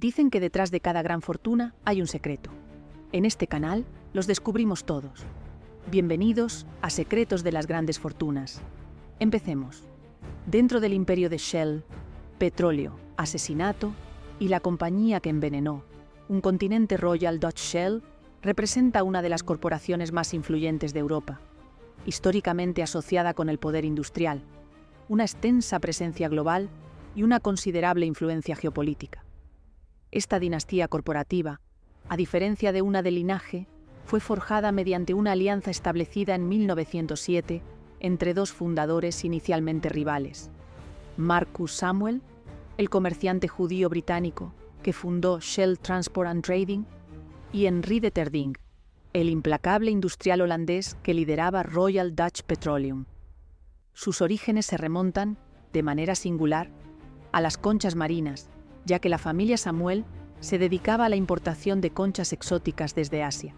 Dicen que detrás de cada gran fortuna hay un secreto. En este canal los descubrimos todos. Bienvenidos a Secretos de las Grandes Fortunas. Empecemos. Dentro del imperio de Shell, petróleo, asesinato y la compañía que envenenó, un continente Royal Dutch Shell representa una de las corporaciones más influyentes de Europa, históricamente asociada con el poder industrial, una extensa presencia global y una considerable influencia geopolítica. Esta dinastía corporativa, a diferencia de una de linaje, fue forjada mediante una alianza establecida en 1907 entre dos fundadores inicialmente rivales, Marcus Samuel, el comerciante judío británico que fundó Shell Transport and Trading, y Henri de Terdink, el implacable industrial holandés que lideraba Royal Dutch Petroleum. Sus orígenes se remontan, de manera singular, a las conchas marinas, ya que la familia Samuel se dedicaba a la importación de conchas exóticas desde Asia.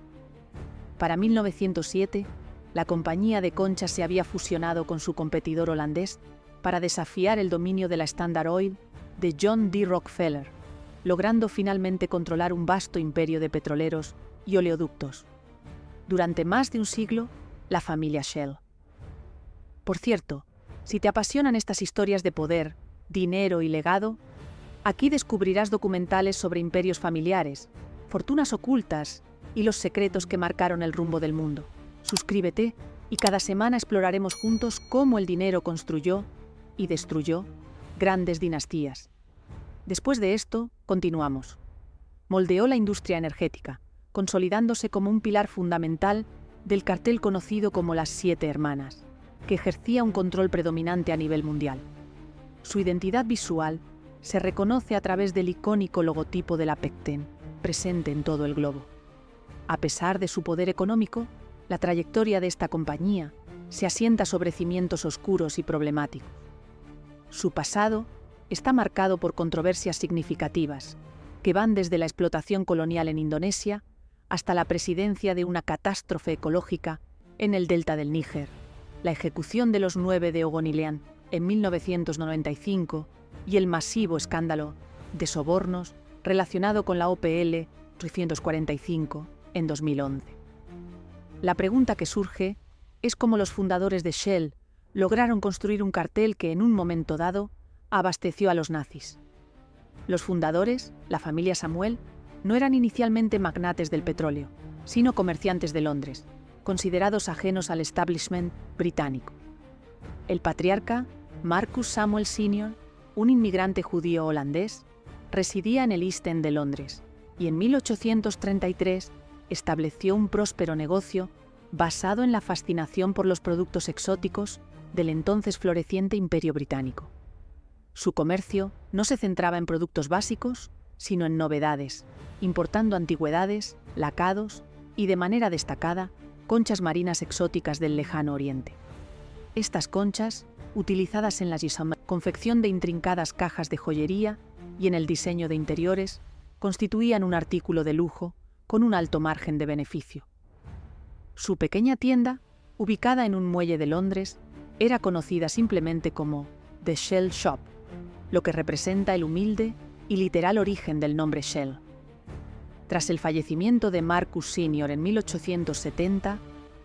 Para 1907, la compañía de conchas se había fusionado con su competidor holandés para desafiar el dominio de la Standard Oil de John D. Rockefeller, logrando finalmente controlar un vasto imperio de petroleros y oleoductos. Durante más de un siglo, la familia Shell. Por cierto, si te apasionan estas historias de poder, dinero y legado, aquí descubrirás documentales sobre imperios familiares, fortunas ocultas y los secretos que marcaron el rumbo del mundo. Suscríbete y cada semana exploraremos juntos cómo el dinero construyó y destruyó grandes dinastías. Después de esto, continuamos. Moldeó la industria energética, consolidándose como un pilar fundamental del cartel conocido como las Siete Hermanas, que ejercía un control predominante a nivel mundial. Su identidad visual se reconoce a través del icónico logotipo de la Pecten, presente en todo el globo. A pesar de su poder económico, la trayectoria de esta compañía se asienta sobre cimientos oscuros y problemáticos. Su pasado está marcado por controversias significativas, que van desde la explotación colonial en Indonesia hasta la presidencia de una catástrofe ecológica en el delta del Níger, la ejecución de los 9 de Ogonileán en 1995 y el masivo escándalo de sobornos relacionado con la OPL 345 en 2011. La pregunta que surge es cómo los fundadores de Shell lograron construir un cartel que en un momento dado abasteció a los nazis. Los fundadores, la familia Samuel, no eran inicialmente magnates del petróleo, sino comerciantes de Londres, considerados ajenos al establishment británico. El patriarca, Marcus Samuel Sr., un inmigrante judío holandés, residía en el East End de Londres y en 1833 estableció un próspero negocio basado en la fascinación por los productos exóticos del entonces floreciente Imperio Británico. Su comercio no se centraba en productos básicos, sino en novedades, importando antigüedades, lacados y, de manera destacada, conchas marinas exóticas del lejano oriente. Estas conchas, utilizadas en la confección de intrincadas cajas de joyería y en el diseño de interiores, constituían un artículo de lujo con un alto margen de beneficio. Su pequeña tienda, ubicada en un muelle de Londres, era conocida simplemente como The Shell Shop, lo que representa el humilde y literal origen del nombre Shell. Tras el fallecimiento de Marcus Sr. en 1870,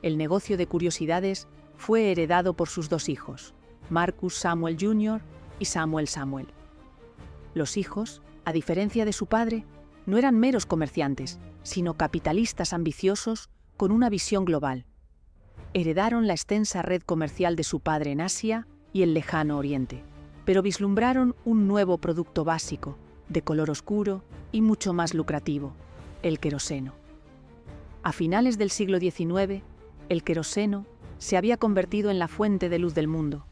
el negocio de curiosidades fue heredado por sus dos hijos, Marcus Samuel Jr. y Samuel Samuel. Los hijos, a diferencia de su padre, no eran meros comerciantes, sino capitalistas ambiciosos con una visión global. Heredaron la extensa red comercial de su padre en Asia y el lejano Oriente, pero vislumbraron un nuevo producto básico, de color oscuro y mucho más lucrativo, el queroseno. A finales del siglo XIX, el queroseno se había convertido en la fuente de luz del mundo,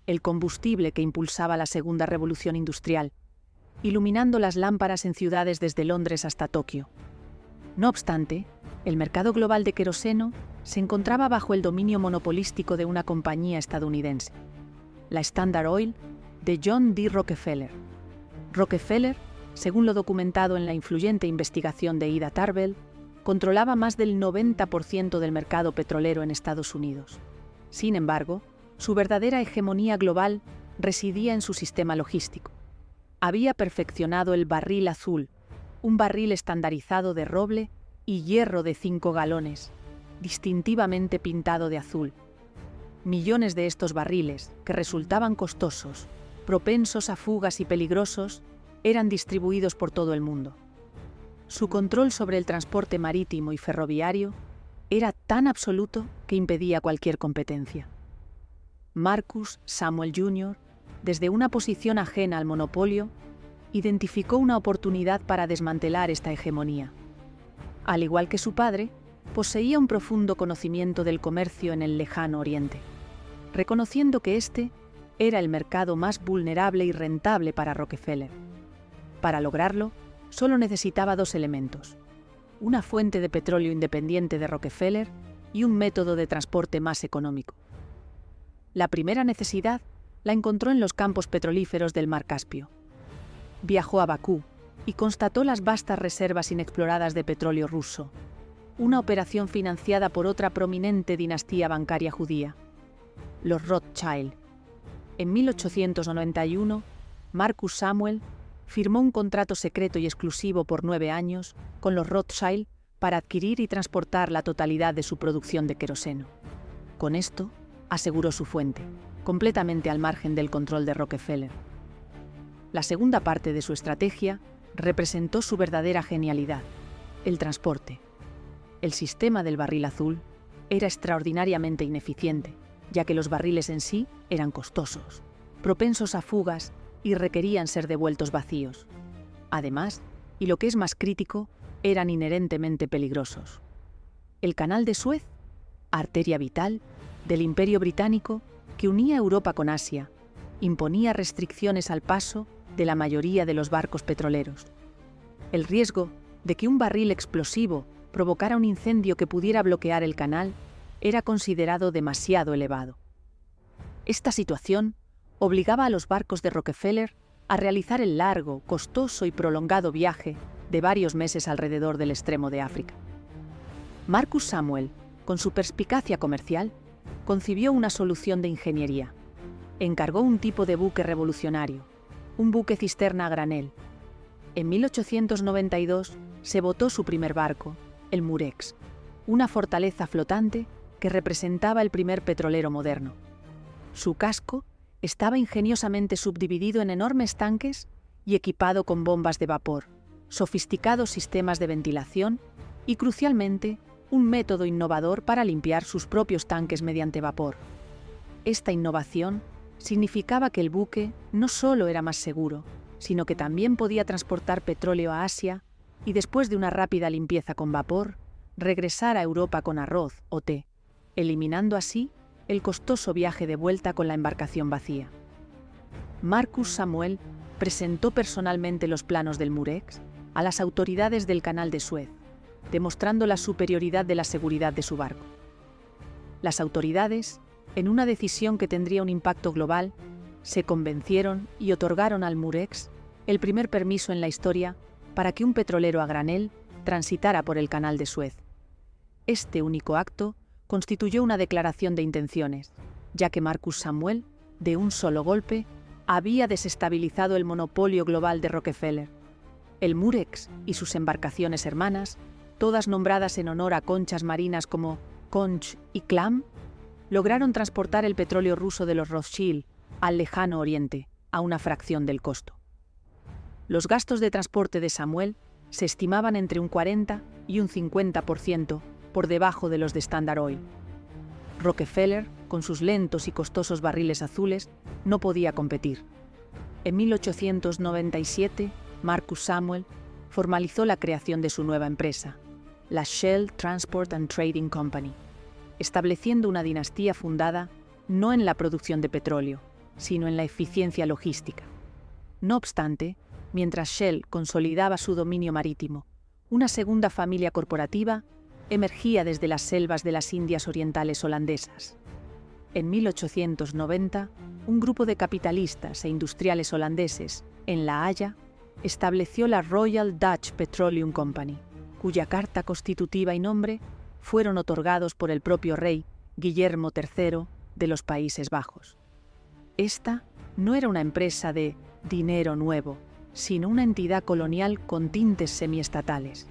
el combustible que impulsaba la segunda revolución industrial, iluminando las lámparas en ciudades desde Londres hasta Tokio. No obstante, el mercado global de queroseno se encontraba bajo el dominio monopolístico de una compañía estadounidense, la Standard Oil de John D. Rockefeller. Rockefeller, según lo documentado en la influyente investigación de Ida Tarbell, controlaba más del 90% del mercado petrolero en Estados Unidos. Sin embargo, su verdadera hegemonía global residía en su sistema logístico. Había perfeccionado el barril azul, un barril estandarizado de roble y hierro de 5 galones, distintivamente pintado de azul. Millones de estos barriles, que resultaban costosos, propensos a fugas y peligrosos, eran distribuidos por todo el mundo. Su control sobre el transporte marítimo y ferroviario era tan absoluto que impedía cualquier competencia. Marcus Samuel Jr., desde una posición ajena al monopolio, identificó una oportunidad para desmantelar esta hegemonía. Al igual que su padre, poseía un profundo conocimiento del comercio en el lejano Oriente, reconociendo que este era el mercado más vulnerable y rentable para Rockefeller. Para lograrlo, solo necesitaba 2 elementos: una fuente de petróleo independiente de Rockefeller y un método de transporte más económico. La primera necesidad la encontró en los campos petrolíferos del Mar Caspio. Viajó a Bakú y constató las vastas reservas inexploradas de petróleo ruso, una operación financiada por otra prominente dinastía bancaria judía, los Rothschild. En 1891, Marcus Samuel firmó un contrato secreto y exclusivo por 9 años con los Rothschild para adquirir y transportar la totalidad de su producción de queroseno. Con esto, aseguró su fuente, completamente al margen del control de Rockefeller. La segunda parte de su estrategia representó su verdadera genialidad: el transporte. El sistema del barril azul era extraordinariamente ineficiente, ya que los barriles en sí eran costosos, propensos a fugas y requerían ser devueltos vacíos. Además, y lo que es más crítico, eran inherentemente peligrosos. El Canal de Suez, arteria vital del Imperio Británico que unía Europa con Asia, imponía restricciones al paso de la mayoría de los barcos petroleros. El riesgo de que un barril explosivo provocara un incendio que pudiera bloquear el canal era considerado demasiado elevado. Esta situación obligaba a los barcos de Rockefeller a realizar el largo, costoso y prolongado viaje de varios meses alrededor del extremo de África. Marcus Samuel, con su perspicacia comercial, concibió una solución de ingeniería. Encargó un tipo de buque revolucionario, un buque cisterna a granel. En 1892 se botó su primer barco, el Murex, una fortaleza flotante que representaba el primer petrolero moderno. Su casco estaba ingeniosamente subdividido en enormes tanques y equipado con bombas de vapor, sofisticados sistemas de ventilación y, crucialmente, un método innovador para limpiar sus propios tanques mediante vapor. Esta innovación significaba que el buque no solo era más seguro, sino que también podía transportar petróleo a Asia y, después de una rápida limpieza con vapor, regresar a Europa con arroz o té, eliminando así el costoso viaje de vuelta con la embarcación vacía. Marcus Samuel presentó personalmente los planos del Murex a las autoridades del Canal de Suez, demostrando la superioridad de la seguridad de su barco. Las autoridades, en una decisión que tendría un impacto global, se convencieron y otorgaron al Murex el primer permiso en la historia para que un petrolero a granel transitara por el Canal de Suez. Este único acto constituyó una declaración de intenciones, ya que Marcus Samuel, de un solo golpe, había desestabilizado el monopolio global de Rockefeller. El Murex y sus embarcaciones hermanas, todas nombradas en honor a conchas marinas como Conch y Clam, lograron transportar el petróleo ruso de los Rothschild al lejano Oriente a una fracción del costo. Los gastos de transporte de Samuel se estimaban entre un 40 y un 50% por debajo de los de Standard Oil. Rockefeller, con sus lentos y costosos barriles azules, no podía competir. En 1897, Marcus Samuel formalizó la creación de su nueva empresa, la Shell Transport and Trading Company, estableciendo una dinastía fundada no en la producción de petróleo, sino en la eficiencia logística. No obstante, mientras Shell consolidaba su dominio marítimo, una segunda familia corporativa emergía desde las selvas de las Indias Orientales holandesas. En 1890, un grupo de capitalistas e industriales holandeses, en La Haya, estableció la Royal Dutch Petroleum Company, cuya carta constitutiva y nombre fueron otorgados por el propio rey Guillermo III de los Países Bajos. Esta no era una empresa de dinero nuevo, sino una entidad colonial con tintes semiestatales.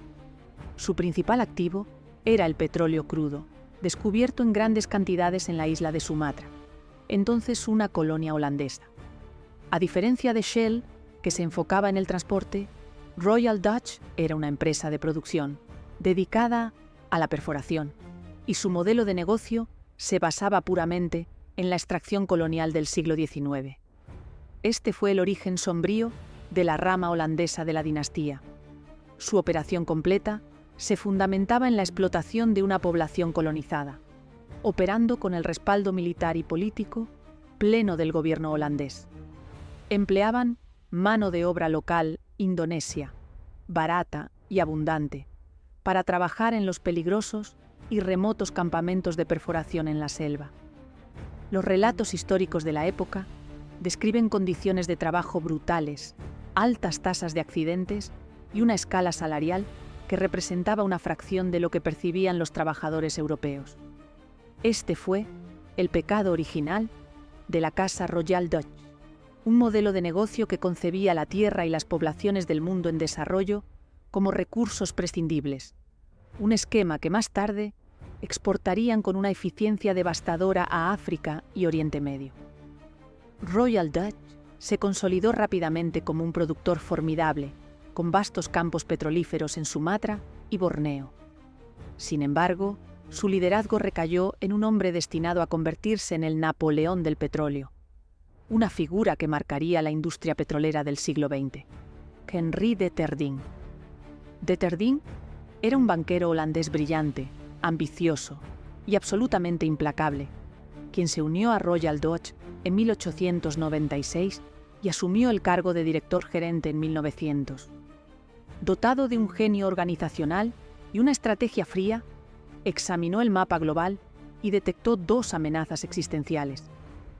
Su principal activo era el petróleo crudo, descubierto en grandes cantidades en la isla de Sumatra, entonces una colonia holandesa. A diferencia de Shell, que se enfocaba en el transporte, Royal Dutch era una empresa de producción, dedicada a la perforación, y su modelo de negocio se basaba puramente en la extracción colonial del siglo XIX. Este fue el origen sombrío de la rama holandesa de la dinastía. Su operación completa se fundamentaba en la explotación de una población colonizada, operando con el respaldo militar y político pleno del gobierno holandés. Empleaban mano de obra local indonesia, barata y abundante, para trabajar en los peligrosos y remotos campamentos de perforación en la selva. Los relatos históricos de la época describen condiciones de trabajo brutales, altas tasas de accidentes y una escala salarial que representaba una fracción de lo que percibían los trabajadores europeos. Este fue el pecado original de la Casa Royal Dutch, un modelo de negocio que concebía la tierra y las poblaciones del mundo en desarrollo como recursos prescindibles, un esquema que más tarde exportarían con una eficiencia devastadora a África y Oriente Medio. Royal Dutch se consolidó rápidamente como un productor formidable, con vastos campos petrolíferos en Sumatra y Borneo. Sin embargo, su liderazgo recayó en un hombre destinado a convertirse en el Napoleón del petróleo, una figura que marcaría la industria petrolera del siglo XX, Henri de Terding. De Terding era un banquero holandés brillante, ambicioso y absolutamente implacable, quien se unió a Royal Dutch en 1896 y asumió el cargo de director gerente en 1900. Dotado de un genio organizacional y una estrategia fría, examinó el mapa global y detectó dos amenazas existenciales.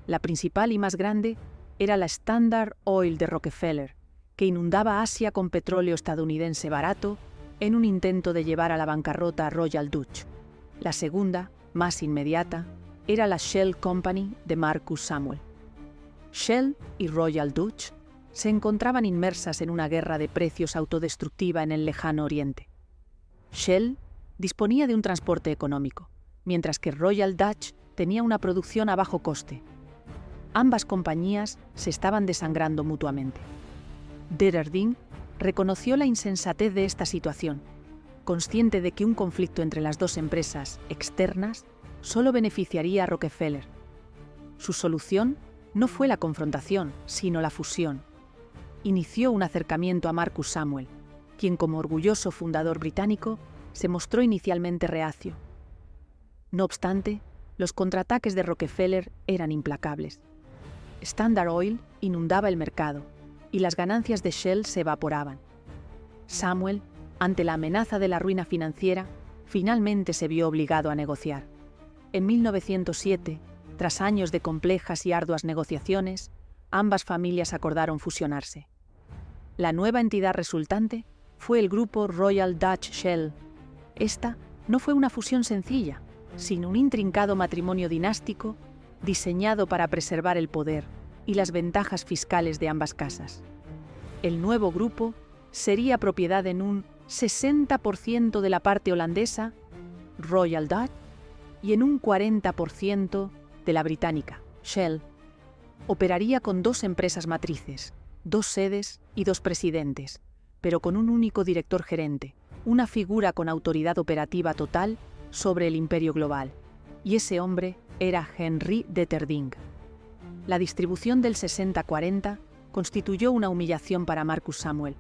La principal y más grande era la Standard Oil de Rockefeller, que inundaba Asia con petróleo estadounidense barato en un intento de llevar a la bancarrota a Royal Dutch. La segunda, más inmediata, era la Shell Company de Marcus Samuel. Shell y Royal Dutch se encontraban inmersas en una guerra de precios autodestructiva en el lejano oriente. Shell disponía de un transporte económico, mientras que Royal Dutch tenía una producción a bajo coste. Ambas compañías se estaban desangrando mutuamente. De Terding reconoció la insensatez de esta situación, consciente de que un conflicto entre las dos empresas externas solo beneficiaría a Rockefeller. Su solución no fue la confrontación, sino la fusión. Inició un acercamiento a Marcus Samuel, quien como orgulloso fundador británico se mostró inicialmente reacio. No obstante, los contraataques de Rockefeller eran implacables. Standard Oil inundaba el mercado y las ganancias de Shell se evaporaban. Samuel, ante la amenaza de la ruina financiera, finalmente se vio obligado a negociar. En 1907, tras años de complejas y arduas negociaciones, ambas familias acordaron fusionarse. La nueva entidad resultante fue el grupo Royal Dutch Shell. Esta no fue una fusión sencilla, sino un intrincado matrimonio dinástico diseñado para preservar el poder y las ventajas fiscales de ambas casas. El nuevo grupo sería propiedad en un 60% de la parte holandesa, Royal Dutch, y en un 40% de la británica, Shell. Operaría con dos empresas matrices, dos sedes y dos presidentes, pero con un único director gerente, una figura con autoridad operativa total sobre el imperio global, y ese hombre era Henri de Terding. La distribución del 60-40 constituyó una humillación para Marcus Samuel,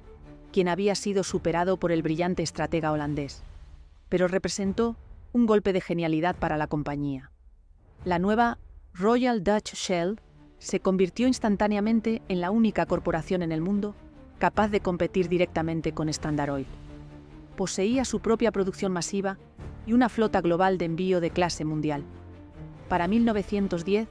quien había sido superado por el brillante estratega holandés, pero representó un golpe de genialidad para la compañía. La nueva Royal Dutch Shell se convirtió instantáneamente en la única corporación en el mundo capaz de competir directamente con Standard Oil. Poseía su propia producción masiva y una flota global de envío de clase mundial. Para 1910,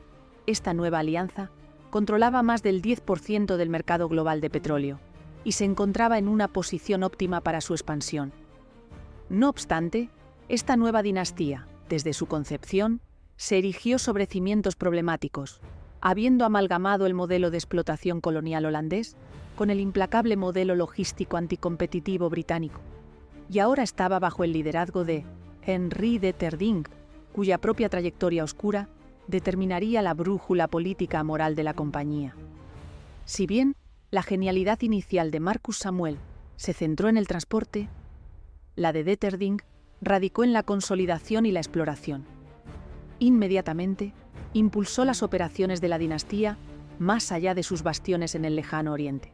esta nueva alianza controlaba más del 10% del mercado global de petróleo y se encontraba en una posición óptima para su expansión. No obstante, esta nueva dinastía, desde su concepción, se erigió sobre cimientos problemáticos, habiendo amalgamado el modelo de explotación colonial holandés con el implacable modelo logístico anticompetitivo británico, y ahora estaba bajo el liderazgo de Henry Deterding, cuya propia trayectoria oscura determinaría la brújula política moral de la compañía. Si bien la genialidad inicial de Marcus Samuel se centró en el transporte, la de Deterding radicó en la consolidación y la exploración. Inmediatamente, impulsó las operaciones de la dinastía más allá de sus bastiones en el lejano oriente.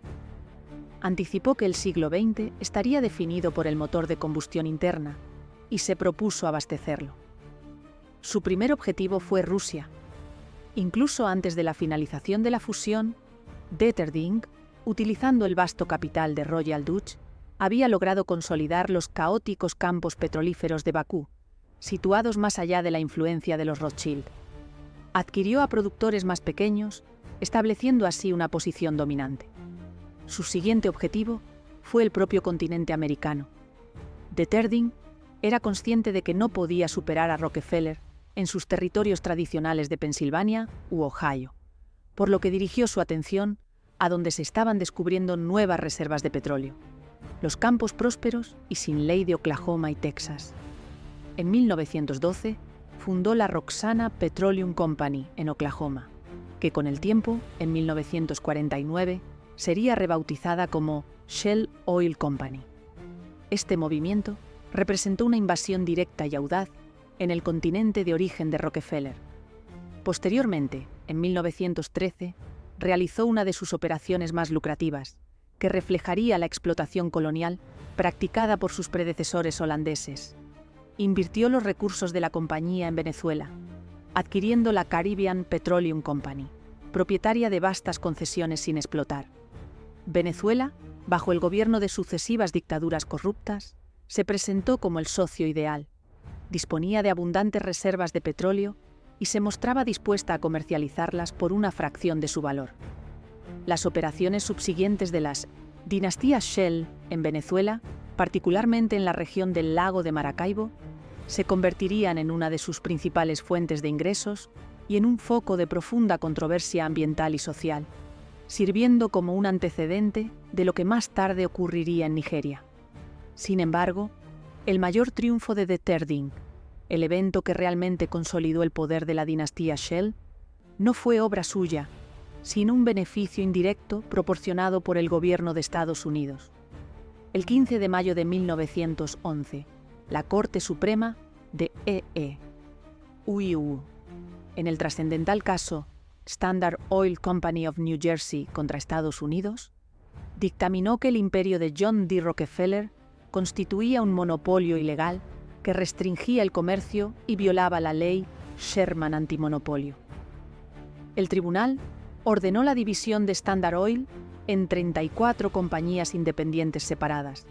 Anticipó que el siglo XX estaría definido por el motor de combustión interna y se propuso abastecerlo. Su primer objetivo fue Rusia. Incluso antes de la finalización de la fusión, Deterding, utilizando el vasto capital de Royal Dutch, había logrado consolidar los caóticos campos petrolíferos de Bakú, situados más allá de la influencia de los Rothschild. Adquirió a productores más pequeños, estableciendo así una posición dominante. Su siguiente objetivo fue el propio continente americano. Deterding era consciente de que no podía superar a Rockefeller en sus territorios tradicionales de Pensilvania u Ohio, por lo que dirigió su atención a donde se estaban descubriendo nuevas reservas de petróleo, los campos prósperos y sin ley de Oklahoma y Texas. En 1912 fundó la Roxana Petroleum Company en Oklahoma, que con el tiempo, en 1949, sería rebautizada como Shell Oil Company. Este movimiento representó una invasión directa y audaz en el continente de origen de Rockefeller. Posteriormente, en 1913, realizó una de sus operaciones más lucrativas, que reflejaría la explotación colonial practicada por sus predecesores holandeses. Invirtió los recursos de la compañía en Venezuela, adquiriendo la Caribbean Petroleum Company, propietaria de vastas concesiones sin explotar. Venezuela, bajo el gobierno de sucesivas dictaduras corruptas, se presentó como el socio ideal. Disponía de abundantes reservas de petróleo y se mostraba dispuesta a comercializarlas por una fracción de su valor. Las operaciones subsiguientes de las dinastías Shell en Venezuela, particularmente en la región del lago de Maracaibo, se convertirían en una de sus principales fuentes de ingresos y en un foco de profunda controversia ambiental y social, sirviendo como un antecedente de lo que más tarde ocurriría en Nigeria. Sin embargo, el mayor triunfo de Deterding, el evento que realmente consolidó el poder de la dinastía Shell, no fue obra suya, sino un beneficio indirecto proporcionado por el gobierno de Estados Unidos. El 15 de mayo de 1911, la Corte Suprema de UIU, en el trascendental caso Standard Oil Company of New Jersey contra Estados Unidos, dictaminó que el imperio de John D. Rockefeller constituía un monopolio ilegal que restringía el comercio y violaba la ley Sherman antimonopolio. El tribunal ordenó la división de Standard Oil en 34 compañías independientes separadas.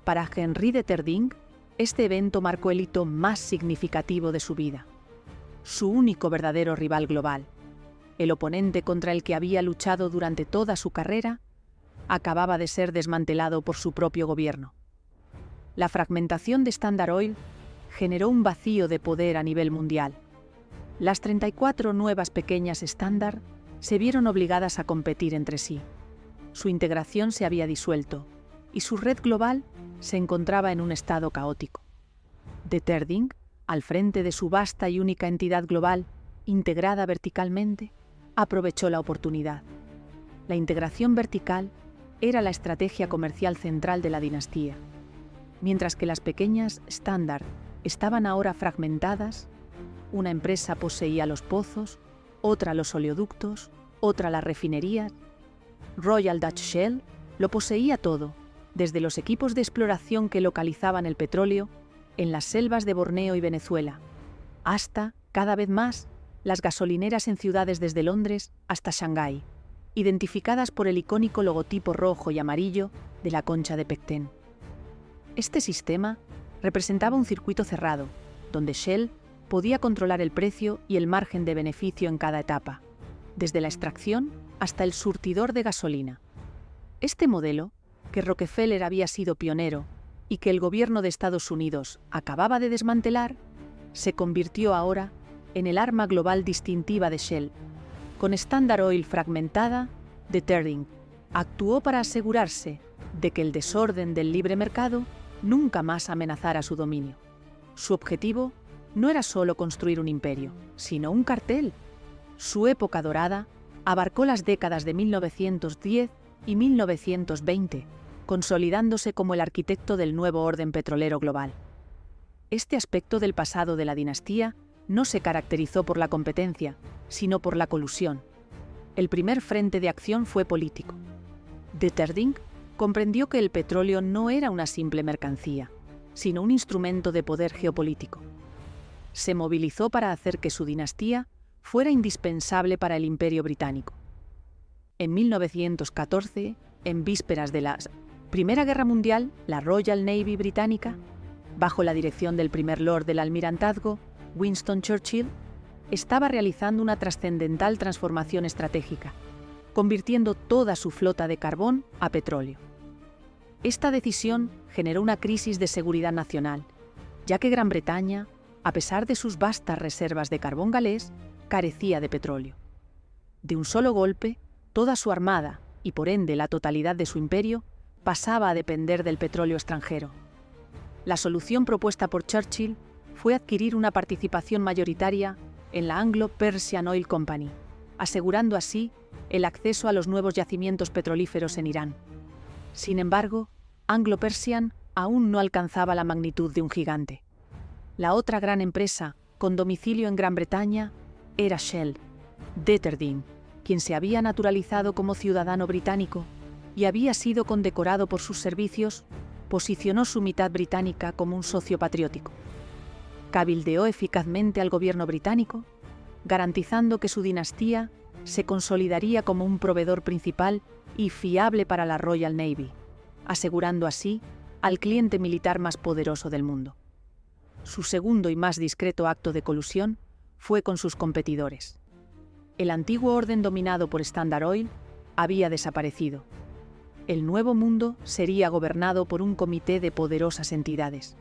Para Henry Deterding, este evento marcó el hito más significativo de su vida. Su único verdadero rival global, el oponente contra el que había luchado durante toda su carrera, acababa de ser desmantelado por su propio gobierno. La fragmentación de Standard Oil generó un vacío de poder a nivel mundial. Las 34 nuevas pequeñas Standard se vieron obligadas a competir entre sí. Su integración se había disuelto y su red global se encontraba en un estado caótico. Deterding, al frente de su vasta y única entidad global, integrada verticalmente, aprovechó la oportunidad. La integración vertical era la estrategia comercial central de la dinastía. Mientras que las pequeñas Standard estaban ahora fragmentadas, una empresa poseía los pozos, otra los oleoductos, otra las refinerías. Royal Dutch Shell lo poseía todo, desde los equipos de exploración que localizaban el petróleo en las selvas de Borneo y Venezuela, hasta, cada vez más, las gasolineras en ciudades desde Londres hasta Shanghái, identificadas por el icónico logotipo rojo y amarillo de la concha de Pecten. Este sistema representaba un circuito cerrado, donde Shell podía controlar el precio y el margen de beneficio en cada etapa, desde la extracción hasta el surtidor de gasolina. Este modelo, que Rockefeller había sido pionero y que el gobierno de Estados Unidos acababa de desmantelar, se convirtió ahora en el arma global distintiva de Shell, con Standard Oil fragmentada, Deterding Actuó para asegurarse de que el desorden del libre mercado nunca más amenazara su dominio. Su objetivo no era solo construir un imperio, sino un cartel. Su época dorada abarcó las décadas de 1910 y 1920, consolidándose como el arquitecto del nuevo orden petrolero global. Este aspecto del pasado de la dinastía no se caracterizó por la competencia, sino por la colusión. El primer frente de acción fue político. Detterding comprendió que el petróleo no era una simple mercancía, sino un instrumento de poder geopolítico. Se movilizó para hacer que su dinastía fuera indispensable para el Imperio británico. En 1914, en vísperas de la Primera Guerra Mundial, la Royal Navy británica, bajo la dirección del primer Lord del Almirantazgo, Winston Churchill, estaba realizando una trascendental transformación estratégica, convirtiendo toda su flota de carbón a petróleo. Esta decisión generó una crisis de seguridad nacional, ya que Gran Bretaña, a pesar de sus vastas reservas de carbón galés, carecía de petróleo. De un solo golpe, toda su armada, y por ende la totalidad de su imperio, pasaba a depender del petróleo extranjero. La solución propuesta por Churchill fue adquirir una participación mayoritaria en la Anglo-Persian Oil Company, asegurando así el acceso a los nuevos yacimientos petrolíferos en Irán. Sin embargo, Anglo-Persian aún no alcanzaba la magnitud de un gigante. La otra gran empresa, con domicilio en Gran Bretaña, era Shell. Detterding, quien se había naturalizado como ciudadano británico y había sido condecorado por sus servicios, posicionó su mitad británica como un socio patriótico. Cabildeó eficazmente al gobierno británico, garantizando que su dinastía se consolidaría como un proveedor principal y fiable para la Royal Navy, asegurando así al cliente militar más poderoso del mundo. Su segundo y más discreto acto de colusión fue con sus competidores. El antiguo orden dominado por Standard Oil había desaparecido. El nuevo mundo sería gobernado por un comité de poderosas entidades.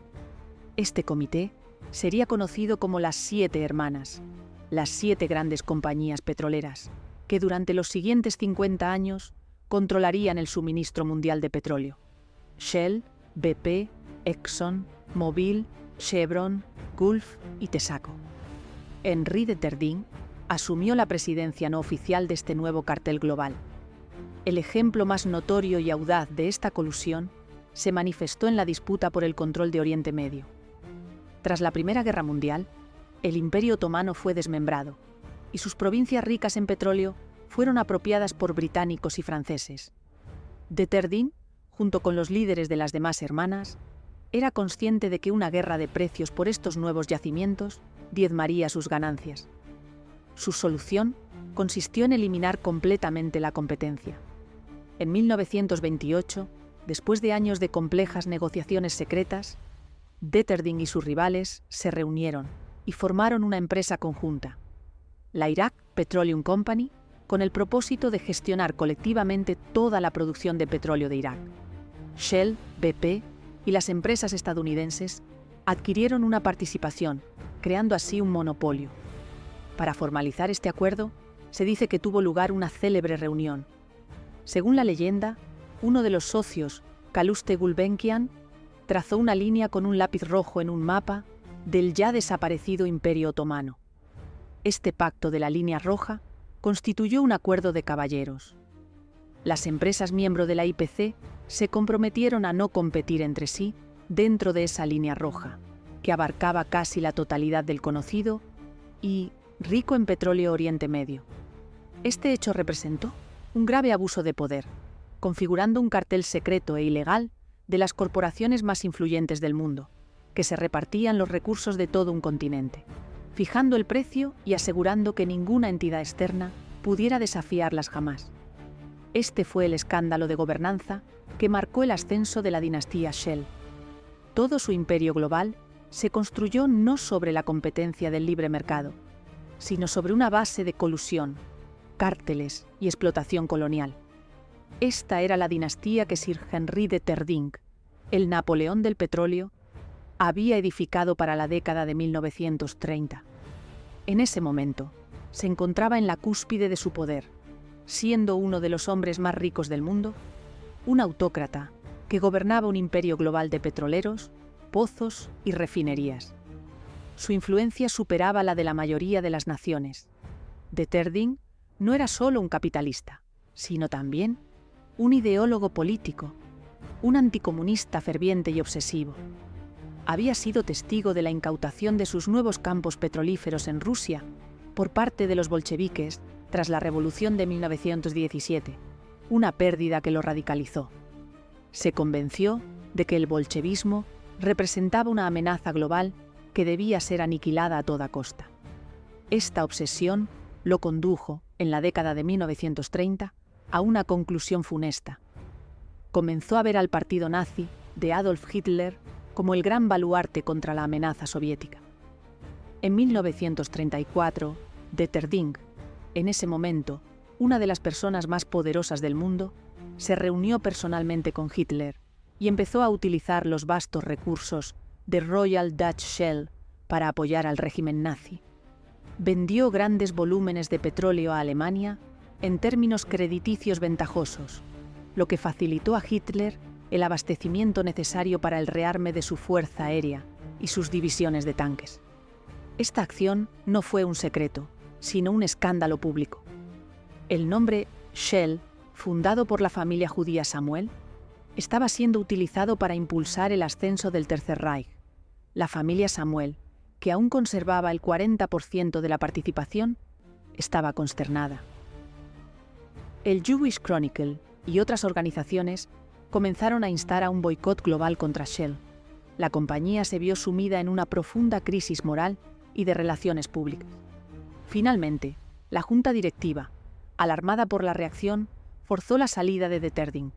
Este comité sería conocido como las 7 hermanas, las 7 grandes compañías petroleras, que durante los siguientes 50 años controlarían el suministro mundial de petróleo. Shell, BP, Exxon, Mobil, Chevron, Gulf y Texaco. Henry Detterding asumió la presidencia no oficial de este nuevo cartel global. El ejemplo más notorio y audaz de esta colusión se manifestó en la disputa por el control de Oriente Medio. Tras la Primera Guerra Mundial, el Imperio Otomano fue desmembrado y sus provincias ricas en petróleo fueron apropiadas por británicos y franceses. Detterding, junto con los líderes de las demás hermanas, era consciente de que una guerra de precios por estos nuevos yacimientos diezmaría sus ganancias. Su solución consistió en eliminar completamente la competencia. En 1928, después de años de complejas negociaciones secretas, Detterding y sus rivales se reunieron y formaron una empresa conjunta, la Iraq Petroleum Company, con el propósito de gestionar colectivamente toda la producción de petróleo de Irak. Shell, BP y las empresas estadounidenses adquirieron una participación, creando así un monopolio. Para formalizar este acuerdo, se dice que tuvo lugar una célebre reunión. Según la leyenda, uno de los socios, Calouste Gulbenkian, trazó una línea con un lápiz rojo en un mapa del ya desaparecido Imperio Otomano. Este pacto de la línea roja constituyó un acuerdo de caballeros. Las empresas miembro de la IPC se comprometieron a no competir entre sí dentro de esa línea roja, que abarcaba casi la totalidad del conocido y rico en petróleo Oriente Medio. Este hecho representó un grave abuso de poder, configurando un cartel secreto e ilegal de las corporaciones más influyentes del mundo, que se repartían los recursos de todo un continente, fijando el precio y asegurando que ninguna entidad externa pudiera desafiarlas jamás. Este fue el escándalo de gobernanza que marcó el ascenso de la dinastía Shell. Todo su imperio global se construyó no sobre la competencia del libre mercado, sino sobre una base de colusión, cárteles y explotación colonial. Esta era la dinastía que Sir Henry Detterding, el Napoleón del petróleo, había edificado para la década de 1930. En ese momento, se encontraba en la cúspide de su poder, siendo uno de los hombres más ricos del mundo, un autócrata que gobernaba un imperio global de petroleros, pozos y refinerías. Su influencia superaba la de la mayoría de las naciones. De Terding no era solo un capitalista, sino también un ideólogo político, un anticomunista ferviente y obsesivo. Había sido testigo de la incautación de sus nuevos campos petrolíferos en Rusia por parte de los bolcheviques tras la Revolución de 1917, una pérdida que lo radicalizó. Se convenció de que el bolchevismo representaba una amenaza global que debía ser aniquilada a toda costa. Esta obsesión lo condujo, en la década de 1930, a una conclusión funesta. Comenzó a ver al partido nazi de Adolf Hitler como el gran baluarte contra la amenaza soviética. En 1934, de Terding, en ese momento, una de las personas más poderosas del mundo, se reunió personalmente con Hitler y empezó a utilizar los vastos recursos de Royal Dutch Shell para apoyar al régimen nazi. Vendió grandes volúmenes de petróleo a Alemania en términos crediticios ventajosos, lo que facilitó a Hitler el abastecimiento necesario para el rearme de su fuerza aérea y sus divisiones de tanques. Esta acción no fue un secreto, sino un escándalo público. El nombre Shell, fundado por la familia judía Samuel, estaba siendo utilizado para impulsar el ascenso del Tercer Reich. La familia Samuel, que aún conservaba el 40% de la participación, estaba consternada. El Jewish Chronicle y otras organizaciones comenzaron a instar a un boicot global contra Shell. La compañía se vio sumida en una profunda crisis moral y de relaciones públicas. Finalmente, la junta directiva, alarmada por la reacción, forzó la salida de Terding.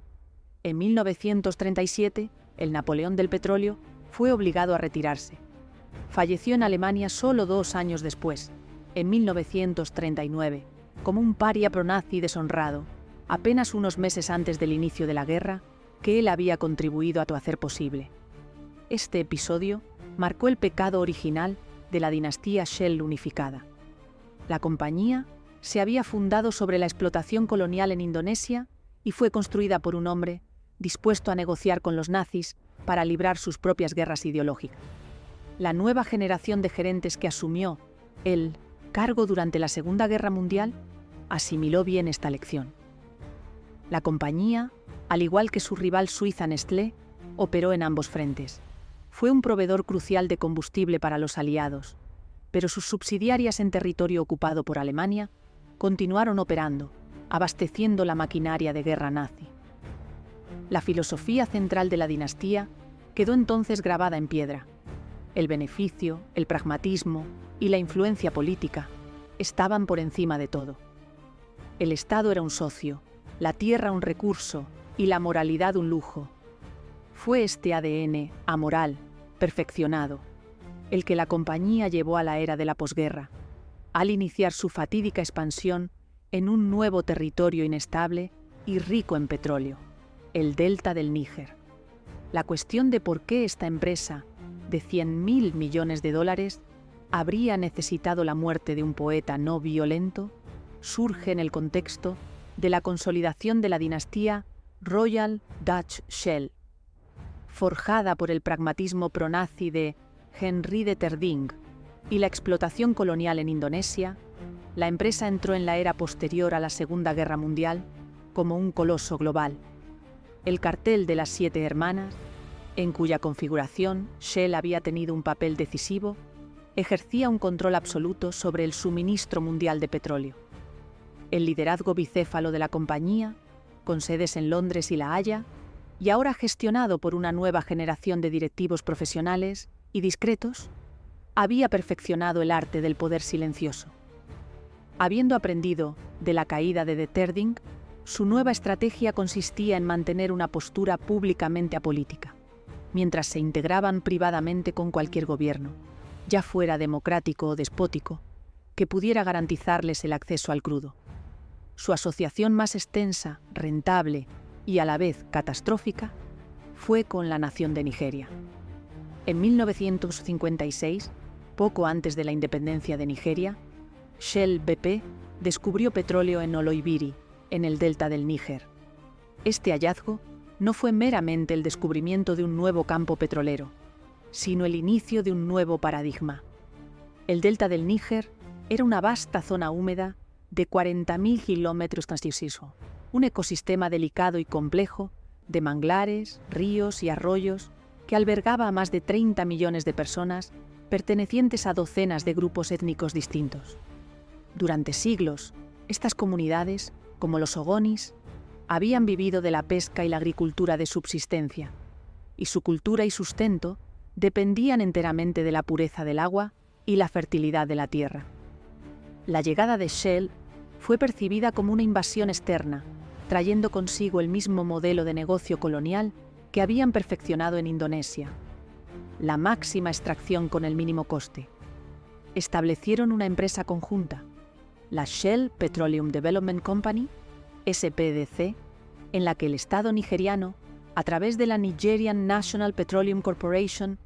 En 1937, el Napoleón del petróleo fue obligado a retirarse. Falleció en Alemania solo 2 años después, en 1939, como un paria pronazi deshonrado, apenas unos meses antes del inicio de la guerra que él había contribuido a hacer posible. Este episodio marcó el pecado original de la dinastía Shell unificada. La compañía se había fundado sobre la explotación colonial en Indonesia y fue construida por un hombre dispuesto a negociar con los nazis para librar sus propias guerras ideológicas. La nueva generación de gerentes que asumió el cargo durante la Segunda Guerra Mundial asimiló bien esta lección. La compañía, al igual que su rival suiza Nestlé, operó en ambos frentes. Fue un proveedor crucial de combustible para los aliados, pero sus subsidiarias en territorio ocupado por Alemania continuaron operando, abasteciendo la maquinaria de guerra nazi. La filosofía central de la dinastía quedó entonces grabada en piedra. El beneficio, el pragmatismo y la influencia política estaban por encima de todo. El Estado era un socio, la tierra un recurso y la moralidad un lujo. Fue este ADN amoral, perfeccionado, el que la compañía llevó a la era de la posguerra, al iniciar su fatídica expansión en un nuevo territorio inestable y rico en petróleo, el delta del Níger. La cuestión de por qué esta empresa, de 100.000 millones de dólares, habría necesitado la muerte de un poeta no violento, surge en el contexto de la consolidación de la dinastía Royal Dutch Shell. Forjada por el pragmatismo pronazi de Henry de Terding y la explotación colonial en Indonesia, la empresa entró en la era posterior a la Segunda Guerra Mundial como un coloso global. El cartel de las 7 hermanas, en cuya configuración Shell había tenido un papel decisivo, ejercía un control absoluto sobre el suministro mundial de petróleo. El liderazgo bicéfalo de la compañía, con sedes en Londres y La Haya, y ahora gestionado por una nueva generación de directivos profesionales y discretos, había perfeccionado el arte del poder silencioso. Habiendo aprendido de la caída de Terding, su nueva estrategia consistía en mantener una postura públicamente apolítica, mientras se integraban privadamente con cualquier gobierno, ya fuera democrático o despótico, que pudiera garantizarles el acceso al crudo. Su asociación más extensa, rentable y a la vez catastrófica fue con la nación de Nigeria. En 1956, poco antes de la independencia de Nigeria, Shell BP descubrió petróleo en Oloibiri, en el delta del Níger. Este hallazgo no fue meramente el descubrimiento de un nuevo campo petrolero, sino el inicio de un nuevo paradigma. El delta del Níger era una vasta zona húmeda de 40.000 kilómetros transversales, un ecosistema delicado y complejo de manglares, ríos y arroyos que albergaba a más de 30 millones de personas pertenecientes a docenas de grupos étnicos distintos. Durante siglos, estas comunidades, como los ogonis, habían vivido de la pesca y la agricultura de subsistencia, y su cultura y sustento dependían enteramente de la pureza del agua y la fertilidad de la tierra. La llegada de Shell fue percibida como una invasión externa, trayendo consigo el mismo modelo de negocio colonial que habían perfeccionado en Indonesia: la máxima extracción con el mínimo coste. Establecieron una empresa conjunta, la Shell Petroleum Development Company, SPDC, en la que el Estado nigeriano, a través de la Nigerian National Petroleum Corporation,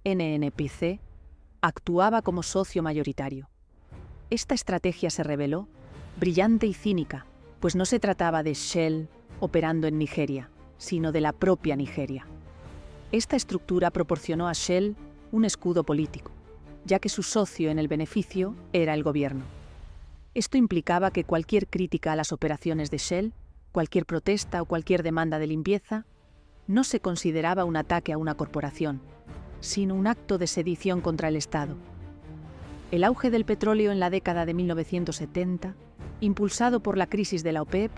NNPC, actuaba como socio mayoritario. Esta estrategia se reveló brillante y cínica, pues no se trataba de Shell operando en Nigeria, sino de la propia Nigeria. Esta estructura proporcionó a Shell un escudo político, ya que su socio en el beneficio era el gobierno. Esto implicaba que cualquier crítica a las operaciones de Shell, cualquier protesta o cualquier demanda de limpieza, no se consideraba un ataque a una corporación, sino un acto de sedición contra el Estado. El auge del petróleo en la década de 1970, impulsado por la crisis de la OPEP,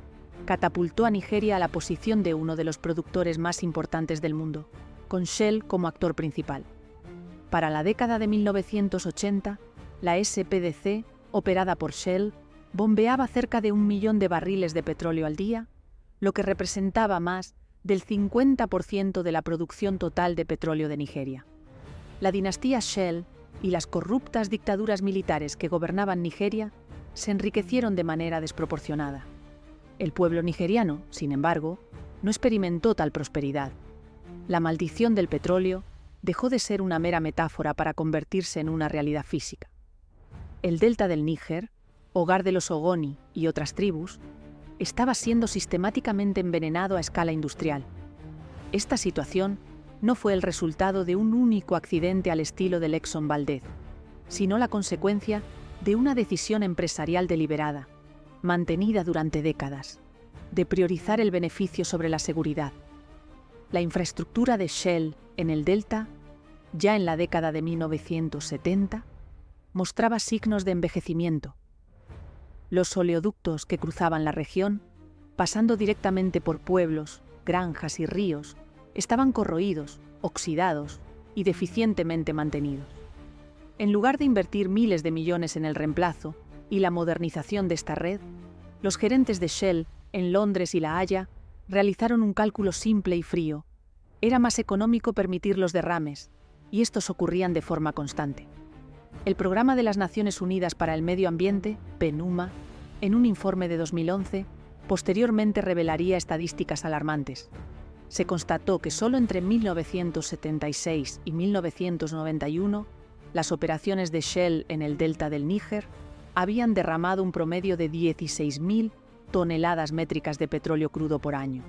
catapultó a Nigeria a la posición de uno de los productores más importantes del mundo, con Shell como actor principal. Para la década de 1980, la SPDC, operada por Shell, bombeaba cerca de 1 millón de barriles de petróleo al día, lo que representaba más del 50% de la producción total de petróleo de Nigeria. La dinastía Shell y las corruptas dictaduras militares que gobernaban Nigeria se enriquecieron de manera desproporcionada. El pueblo nigeriano, sin embargo, no experimentó tal prosperidad. La maldición del petróleo dejó de ser una mera metáfora para convertirse en una realidad física. El delta del Níger, hogar de los Ogoni y otras tribus, estaba siendo sistemáticamente envenenado a escala industrial. Esta situación no fue el resultado de un único accidente al estilo del Exxon Valdez, sino la consecuencia de una decisión empresarial deliberada, mantenida durante décadas, de priorizar el beneficio sobre la seguridad. La infraestructura de Shell en el delta, ya en la década de 1970, mostraba signos de envejecimiento. Los oleoductos que cruzaban la región, pasando directamente por pueblos, granjas y ríos, estaban corroídos, oxidados y deficientemente mantenidos. En lugar de invertir miles de millones en el reemplazo y la modernización de esta red, los gerentes de Shell en Londres y La Haya realizaron un cálculo simple y frío. Era más económico permitir los derrames, y estos ocurrían de forma constante. El Programa de las Naciones Unidas para el Medio Ambiente, PNUMA, en un informe de 2011, posteriormente revelaría estadísticas alarmantes. Se constató que solo entre 1976 y 1991, las operaciones de Shell en el delta del Níger habían derramado un promedio de 16.000 toneladas métricas de petróleo crudo por año.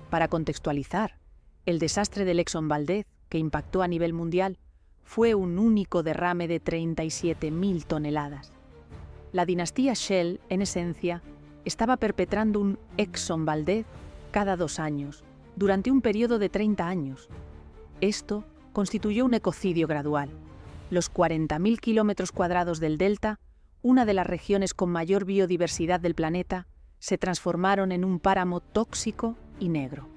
Para contextualizar, el desastre del Exxon Valdez, que impactó a nivel mundial, fue un único derrame de 37.000 toneladas. La dinastía Shell, en esencia, estaba perpetrando un Exxon Valdez cada 2 años, durante un periodo de 30 años. Esto constituyó un ecocidio gradual. Los 40.000 kilómetros cuadrados del delta, una de las regiones con mayor biodiversidad del planeta, se transformaron en un páramo tóxico y negro.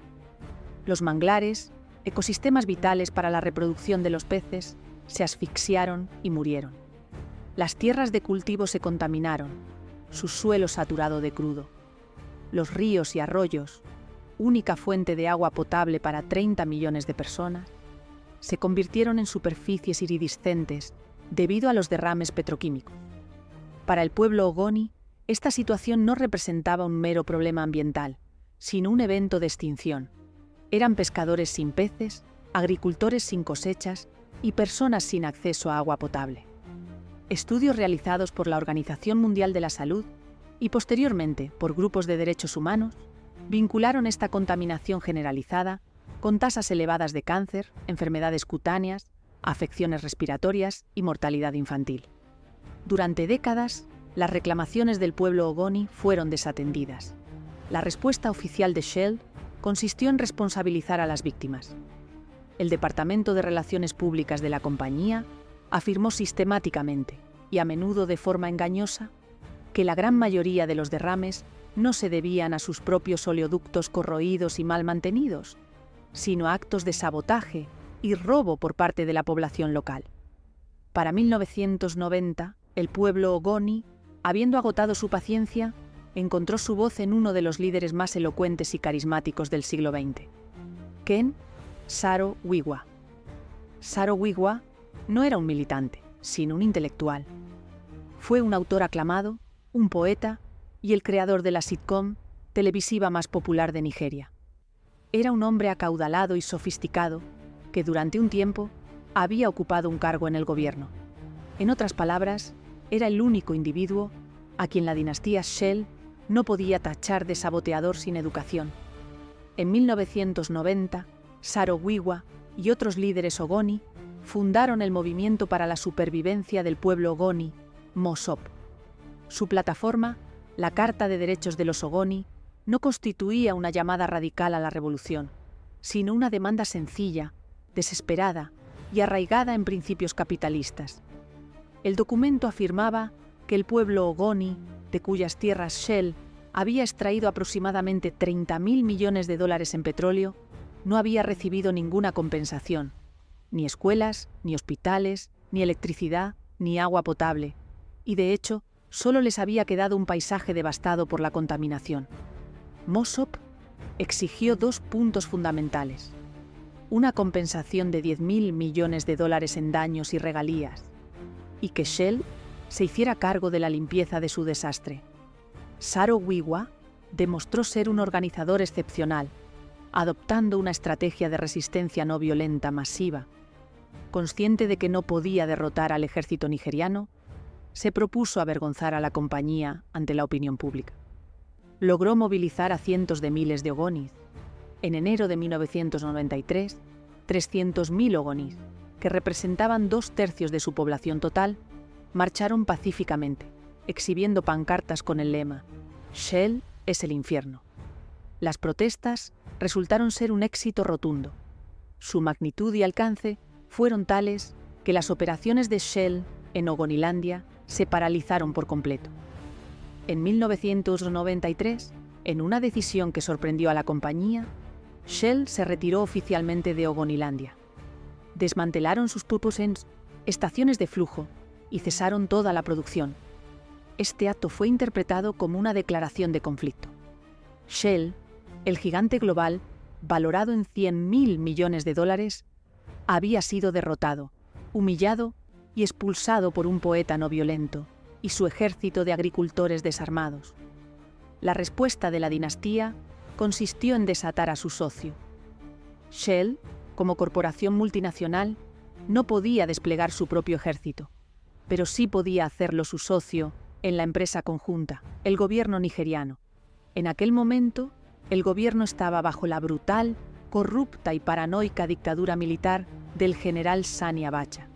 Los manglares, ecosistemas vitales para la reproducción de los peces, se asfixiaron y murieron. Las tierras de cultivo se contaminaron, su suelo saturado de crudo. Los ríos y arroyos, única fuente de agua potable para 30 millones de personas, se convirtieron en superficies iridiscentes debido a los derrames petroquímicos. Para el pueblo Ogoni, esta situación no representaba un mero problema ambiental, sino un evento de extinción. Eran pescadores sin peces, agricultores sin cosechas y personas sin acceso a agua potable. Estudios realizados por la Organización Mundial de la Salud y posteriormente por grupos de derechos humanos, vincularon esta contaminación generalizada con tasas elevadas de cáncer, enfermedades cutáneas, afecciones respiratorias y mortalidad infantil. Durante décadas, las reclamaciones del pueblo ogoni fueron desatendidas. La respuesta oficial de Shell consistió en responsabilizar a las víctimas. El Departamento de Relaciones Públicas de la compañía afirmó sistemáticamente, y a menudo de forma engañosa, que la gran mayoría de los derrames no se debían a sus propios oleoductos corroídos y mal mantenidos, sino a actos de sabotaje y robo por parte de la población local. Para 1990, el pueblo ogoni, habiendo agotado su paciencia, encontró su voz en uno de los líderes más elocuentes y carismáticos del siglo XX, Ken Saro-Wiwa. Saro-Wiwa no era un militante, sino un intelectual. Fue un autor aclamado, un poeta y el creador de la sitcom televisiva más popular de Nigeria. Era un hombre acaudalado y sofisticado que durante un tiempo había ocupado un cargo en el gobierno. En otras palabras, era el único individuo a quien la dinastía Shell no podía tachar de saboteador sin educación. En 1990, Saro-Wiwa y otros líderes ogoni fundaron el movimiento para la supervivencia del pueblo ogoni, Mosop. Su plataforma, la Carta de Derechos de los Ogoni, no constituía una llamada radical a la revolución, sino una demanda sencilla, desesperada y arraigada en principios capitalistas. El documento afirmaba que el pueblo ogoni, de cuyas tierras Shell había extraído aproximadamente 30.000 millones de dólares en petróleo, no había recibido ninguna compensación, ni escuelas, ni hospitales, ni electricidad, ni agua potable, y de hecho, solo les había quedado un paisaje devastado por la contaminación. Mosop exigió 2 puntos fundamentales: una compensación de 10.000 millones de dólares en daños y regalías, y que Shell se hiciera cargo de la limpieza de su desastre. Saro-Wiwa demostró ser un organizador excepcional, adoptando una estrategia de resistencia no violenta masiva. Consciente de que no podía derrotar al ejército nigeriano, se propuso avergonzar a la compañía ante la opinión pública. Logró movilizar a cientos de miles de ogonis. En enero de 1993, 300.000 ogonis, que representaban 2/3 de su población total, marcharon pacíficamente, exhibiendo pancartas con el lema «Shell es el infierno». Las protestas resultaron ser un éxito rotundo. Su magnitud y alcance fueron tales que las operaciones de Shell en Ogonilandia se paralizaron por completo. En 1993, en una decisión que sorprendió a la compañía, Shell se retiró oficialmente de Ogonilandia. Desmantelaron sus pupus en estaciones de flujo y cesaron toda la producción. Este acto fue interpretado como una declaración de conflicto. Shell, el gigante global, valorado en 100.000 millones de dólares, había sido derrotado, humillado y expulsado por un poeta no violento y su ejército de agricultores desarmados. La respuesta de la dinastía consistió en desatar a su socio. Shell, como corporación multinacional, no podía desplegar su propio ejército, pero sí podía hacerlo su socio en la empresa conjunta, el gobierno nigeriano. En aquel momento, el gobierno estaba bajo la brutal, corrupta y paranoica dictadura militar del general Sani Abacha.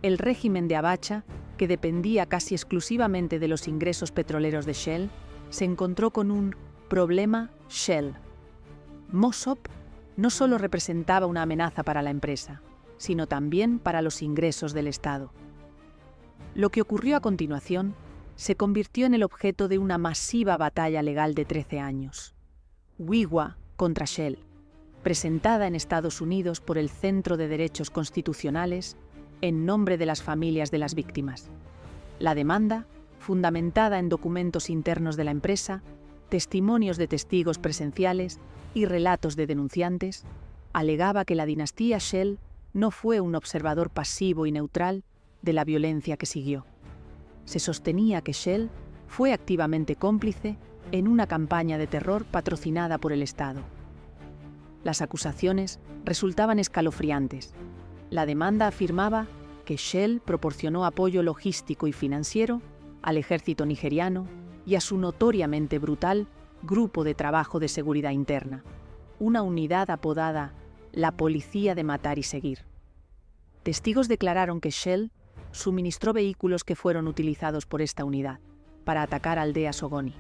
El régimen de Abacha, que dependía casi exclusivamente de los ingresos petroleros de Shell, se encontró con un problema Shell. Mosop no solo representaba una amenaza para la empresa, sino también para los ingresos del Estado. Lo que ocurrió a continuación se convirtió en el objeto de una masiva batalla legal de 13 años. Wiwa contra Shell, presentada en Estados Unidos por el Centro de Derechos Constitucionales en nombre de las familias de las víctimas. La demanda, fundamentada en documentos internos de la empresa, testimonios de testigos presenciales y relatos de denunciantes, alegaba que la dinastía Shell no fue un observador pasivo y neutral de la violencia que siguió. Se sostenía que Shell fue activamente cómplice en una campaña de terror patrocinada por el Estado. Las acusaciones resultaban escalofriantes. La demanda afirmaba que Shell proporcionó apoyo logístico y financiero al ejército nigeriano y a su notoriamente brutal Grupo de Trabajo de Seguridad Interna, una unidad apodada la Policía de Matar y Seguir. Testigos declararon que Shell suministró vehículos que fueron utilizados por esta unidad para atacar aldeas Ogoni.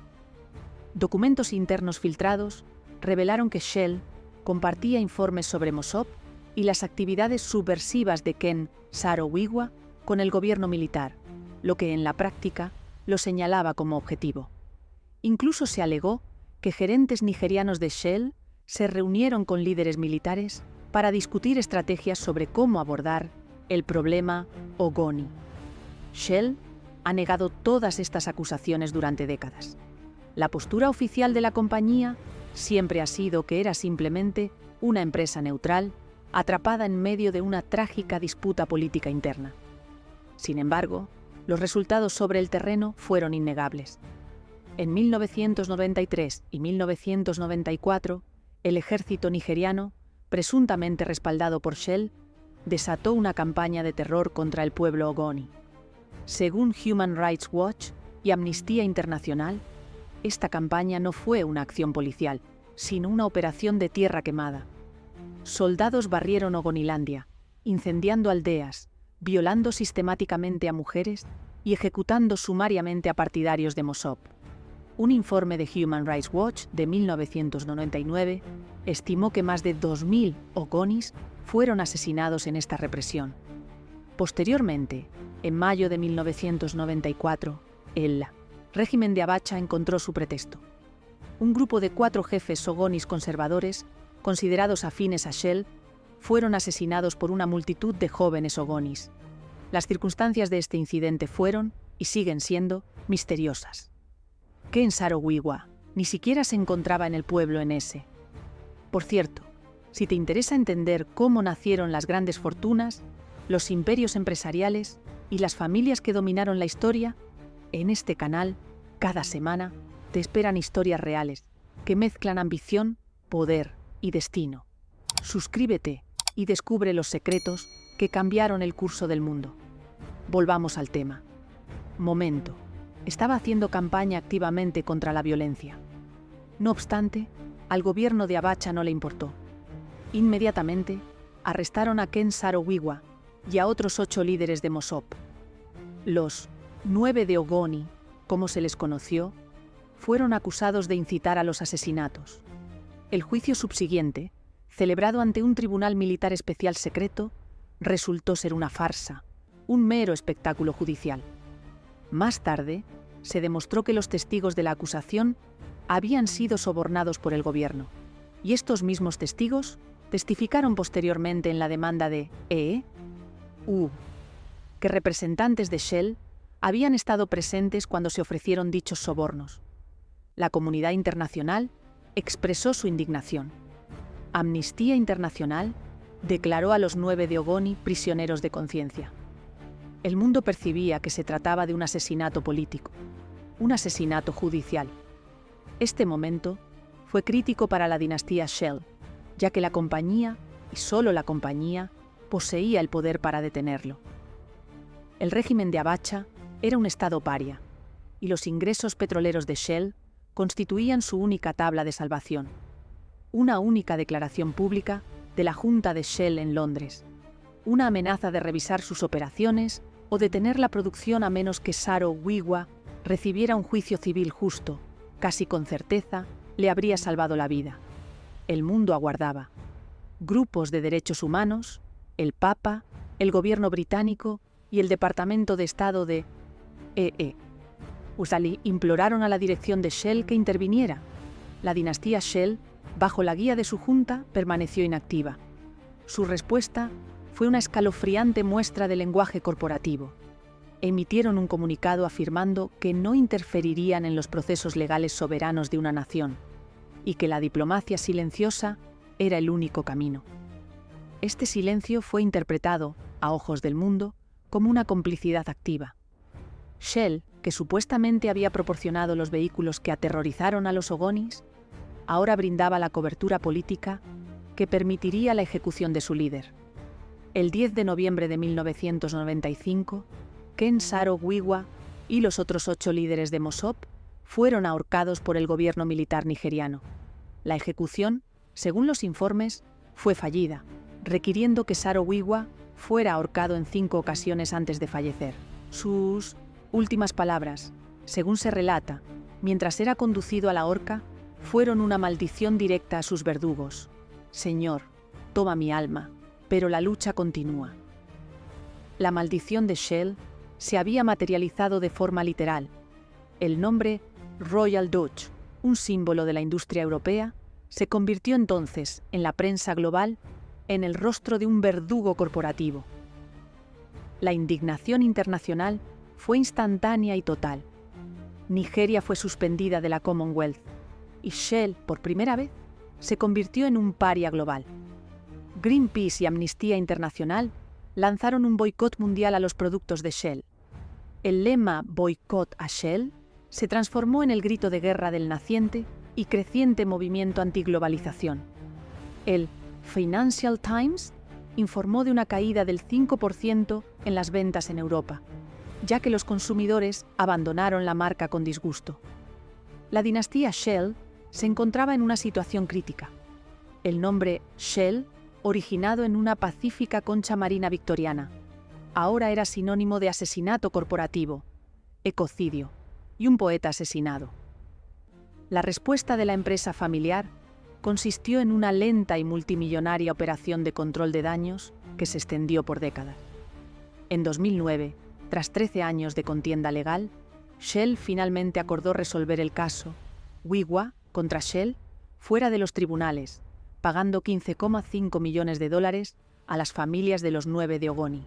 Documentos internos filtrados revelaron que Shell compartía informes sobre Mossop y las actividades subversivas de Ken Saro-Wiwa con el gobierno militar, lo que en la práctica lo señalaba como objetivo. Incluso se alegó que gerentes nigerianos de Shell se reunieron con líderes militares para discutir estrategias sobre cómo abordar el problema Ogoni. Shell ha negado todas estas acusaciones durante décadas. La postura oficial de la compañía siempre ha sido que era simplemente una empresa neutral atrapada en medio de una trágica disputa política interna. Sin embargo, los resultados sobre el terreno fueron innegables. En 1993 y 1994, el ejército nigeriano, presuntamente respaldado por Shell, desató una campaña de terror contra el pueblo Ogoni. Según Human Rights Watch y Amnistía Internacional, esta campaña no fue una acción policial, sino una operación de tierra quemada. Soldados barrieron Ogonilandia, incendiando aldeas, violando sistemáticamente a mujeres y ejecutando sumariamente a partidarios de Mossop. Un informe de Human Rights Watch de 1999 estimó que más de 2.000 Ogonis fueron asesinados en esta represión. Posteriormente, en mayo de 1994, el régimen de Abacha encontró su pretexto. Un grupo de 4 jefes Ogonis conservadores, considerados afines a Shell, fueron asesinados por una multitud de jóvenes Ogonis. Las circunstancias de este incidente fueron, y siguen siendo, misteriosas. Ken Saro-Wiwa ni siquiera se encontraba en el pueblo en ese. Por cierto, si te interesa entender cómo nacieron las grandes fortunas, los imperios empresariales y las familias que dominaron la historia, en este canal, cada semana, te esperan historias reales que mezclan ambición, poder y destino. Suscríbete y descubre los secretos que cambiaron el curso del mundo. Volvamos al tema. Momento. Estaba haciendo campaña activamente contra la violencia. No obstante, al gobierno de Abacha no le importó. Inmediatamente, arrestaron a Ken Saro-Wiwa y a otros 8 líderes de Mossop. Los 9 de Ogoni, como se les conoció, fueron acusados de incitar a los asesinatos. El juicio subsiguiente, celebrado ante un tribunal militar especial secreto, resultó ser una farsa, un mero espectáculo judicial. Más tarde, se demostró que los testigos de la acusación habían sido sobornados por el gobierno, y estos mismos testigos testificaron posteriormente en la demanda de E.U., que representantes de Shell habían estado presentes cuando se ofrecieron dichos sobornos. La comunidad internacional expresó su indignación. Amnistía Internacional declaró a los 9 de Ogoni prisioneros de conciencia. El mundo percibía que se trataba de un asesinato político, un asesinato judicial. Este momento fue crítico para la dinastía Shell, ya que la compañía, y solo la compañía, poseía el poder para detenerlo. El régimen de Abacha era un estado paria, y los ingresos petroleros de Shell constituían su única tabla de salvación. Una única declaración pública de la Junta de Shell en Londres, una amenaza de revisar sus operaciones o detener la producción a menos que Saro-Wiwa recibiera un juicio civil justo, casi con certeza, le habría salvado la vida. El mundo aguardaba. Grupos de derechos humanos, el Papa, el gobierno británico y el Departamento de Estado de Usali imploraron a la dirección de Shell que interviniera. La dinastía Shell, bajo la guía de su junta, permaneció inactiva. Su respuesta fue una escalofriante muestra de lenguaje corporativo. Emitieron un comunicado afirmando que no interferirían en los procesos legales soberanos de una nación y que la diplomacia silenciosa era el único camino. Este silencio fue interpretado, a ojos del mundo, como una complicidad activa. Shell, que supuestamente había proporcionado los vehículos que aterrorizaron a los Ogonis, ahora brindaba la cobertura política que permitiría la ejecución de su líder. El 10 de noviembre de 1995, Ken Saro-Wiwa y los otros 8 líderes de Mossop fueron ahorcados por el gobierno militar nigeriano. La ejecución, según los informes, fue fallida, requiriendo que Saro Wiwa fuera ahorcado en 5 ocasiones antes de fallecer. Sus últimas palabras, según se relata, mientras era conducido a la horca, fueron una maldición directa a sus verdugos. Señor, toma mi alma, pero la lucha continúa. La maldición de Shell se había materializado de forma literal. El nombre Royal Dutch, un símbolo de la industria europea, se convirtió entonces, en la prensa global, en el rostro de un verdugo corporativo. La indignación internacional fue instantánea y total. Nigeria fue suspendida de la Commonwealth y Shell, por primera vez, se convirtió en un paria global. Greenpeace y Amnistía Internacional lanzaron un boicot mundial a los productos de Shell. El lema «Boicot a Shell» se transformó en el grito de guerra del naciente y creciente movimiento antiglobalización. El Financial Times informó de una caída del 5% en las ventas en Europa, ya que los consumidores abandonaron la marca con disgusto. La dinastía Shell se encontraba en una situación crítica. El nombre Shell, originado en una pacífica concha marina victoriana, ahora era sinónimo de asesinato corporativo, ecocidio y un poeta asesinado. La respuesta de la empresa familiar consistió en una lenta y multimillonaria operación de control de daños que se extendió por décadas. En 2009, tras 13 años de contienda legal, Shell finalmente acordó resolver el caso Wiwa contra Shell fuera de los tribunales, pagando $15,5 millones a las familias de los 9 de Ogoni.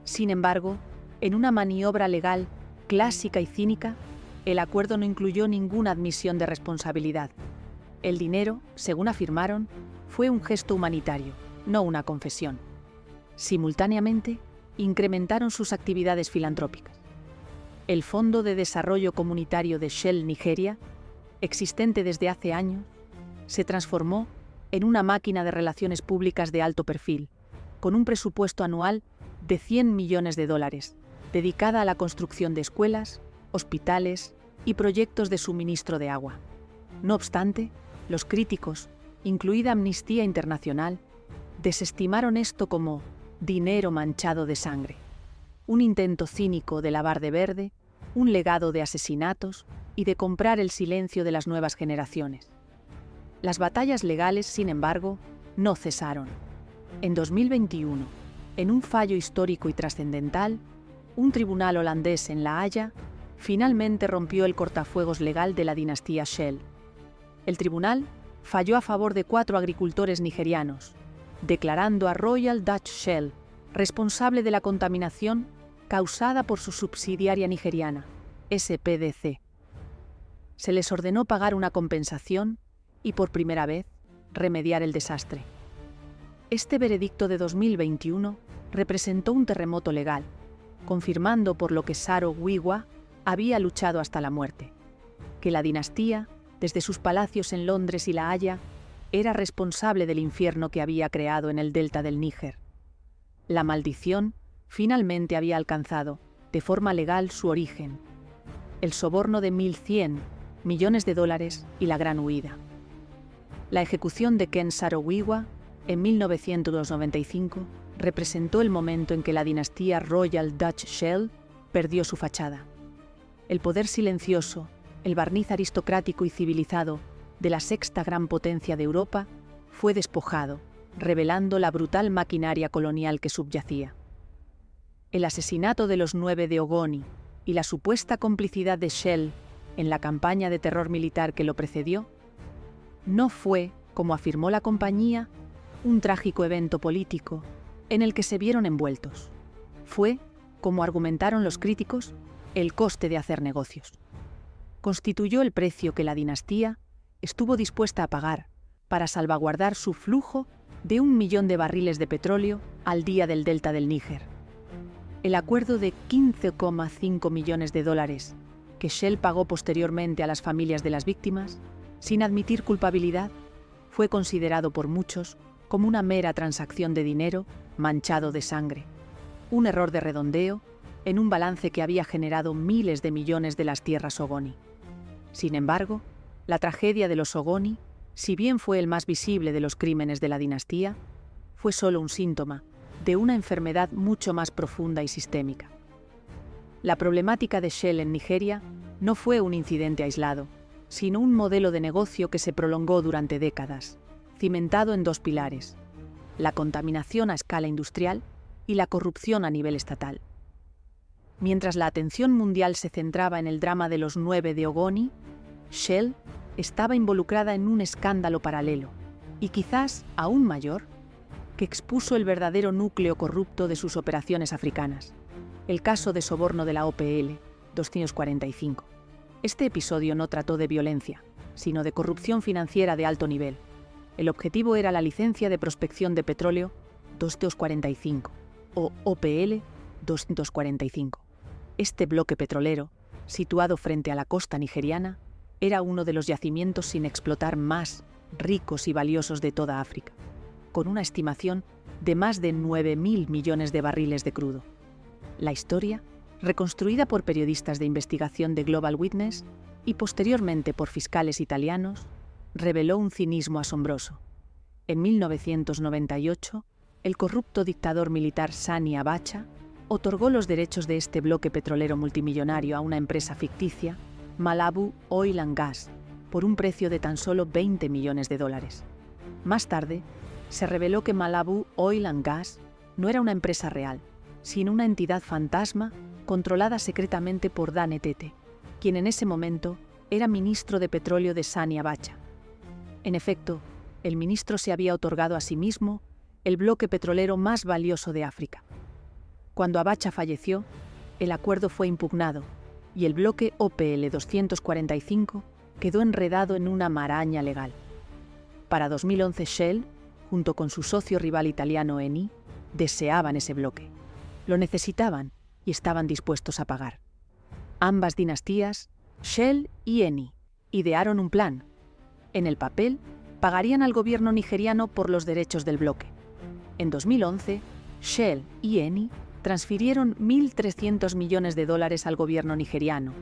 Sin embargo, en una maniobra legal clásica y cínica, el acuerdo no incluyó ninguna admisión de responsabilidad. El dinero, según afirmaron, fue un gesto humanitario, no una confesión. Simultáneamente, incrementaron sus actividades filantrópicas. El Fondo de Desarrollo Comunitario de Shell Nigeria, existente desde hace años, se transformó en una máquina de relaciones públicas de alto perfil, con un presupuesto anual de $100 millones, dedicada a la construcción de escuelas, hospitales y proyectos de suministro de agua. No obstante, los críticos, incluida Amnistía Internacional, desestimaron esto como dinero manchado de sangre, un intento cínico de lavar de verde, un legado de asesinatos y de comprar el silencio de las nuevas generaciones. Las batallas legales, sin embargo, no cesaron. En 2021, en un fallo histórico y trascendental, un tribunal holandés en La Haya finalmente rompió el cortafuegos legal de la dinastía Shell. El tribunal falló a favor de 4 agricultores nigerianos, declarando a Royal Dutch Shell responsable de la contaminación causada por su subsidiaria nigeriana, SPDC. Se les ordenó pagar una compensación y, por primera vez, remediar el desastre. Este veredicto de 2021 representó un terremoto legal, confirmando por lo que Saro Wiwa había luchado hasta la muerte, que la dinastía, desde sus palacios en Londres y La Haya, era responsable del infierno que había creado en el delta del Níger. La maldición finalmente había alcanzado, de forma legal, su origen: el soborno de $1.100 millones y la gran huida. La ejecución de Ken Saro-Wiwa, en 1995, representó el momento en que la dinastía Royal Dutch Shell perdió su fachada. El poder silencioso, el barniz aristocrático y civilizado de la sexta gran potencia de Europa, fue despojado, revelando la brutal maquinaria colonial que subyacía. El asesinato de los 9 de Ogoni y la supuesta complicidad de Shell en la campaña de terror militar que lo precedió, no fue, como afirmó la compañía, un trágico evento político en el que se vieron envueltos. Fue, como argumentaron los críticos, el coste de hacer negocios. Constituyó el precio que la dinastía estuvo dispuesta a pagar para salvaguardar su flujo de 1 millón de barriles de petróleo al día del delta del Níger. El acuerdo de $15,5 millones que Shell pagó posteriormente a las familias de las víctimas, sin admitir culpabilidad, fue considerado por muchos como una mera transacción de dinero manchado de sangre, un error de redondeo en un balance que había generado miles de millones de las tierras Ogoni. Sin embargo, la tragedia de los Ogoni, si bien fue el más visible de los crímenes de la dinastía, fue solo un síntoma de una enfermedad mucho más profunda y sistémica. La problemática de Shell en Nigeria no fue un incidente aislado, sino un modelo de negocio que se prolongó durante décadas, cimentado en dos pilares: la contaminación a escala industrial y la corrupción a nivel estatal. Mientras la atención mundial se centraba en el drama de los 9 de Ogoni, Shell estaba involucrada en un escándalo paralelo, y quizás aún mayor, que expuso el verdadero núcleo corrupto de sus operaciones africanas, el caso de soborno de la OPL 245. Este episodio no trató de violencia, sino de corrupción financiera de alto nivel. El objetivo era la licencia de prospección de petróleo 245, o OPL 245. Este bloque petrolero, situado frente a la costa nigeriana, era uno de los yacimientos sin explotar más ricos y valiosos de toda África, con una estimación de más de 9.000 millones de barriles de crudo. La historia, reconstruida por periodistas de investigación de Global Witness y posteriormente por fiscales italianos, reveló un cinismo asombroso. En 1998, el corrupto dictador militar Sani Abacha otorgó los derechos de este bloque petrolero multimillonario a una empresa ficticia, Malabu Oil and Gas, por un precio de tan solo $20 millones. Más tarde, se reveló que Malabu Oil and Gas no era una empresa real, sino una entidad fantasma controlada secretamente por Dan Etete, quien en ese momento era ministro de petróleo de Sani Abacha. En efecto, el ministro se había otorgado a sí mismo el bloque petrolero más valioso de África. Cuando Abacha falleció, el acuerdo fue impugnado y el bloque OPL 245 quedó enredado en una maraña legal. Para 2011, Shell, junto con su socio rival italiano Eni, deseaban ese bloque. Lo necesitaban y estaban dispuestos a pagar. Ambas dinastías, Shell y Eni, idearon un plan. En el papel, pagarían al gobierno nigeriano por los derechos del bloque. En 2011, Shell y Eni transfirieron $1.300 millones al gobierno nigeriano,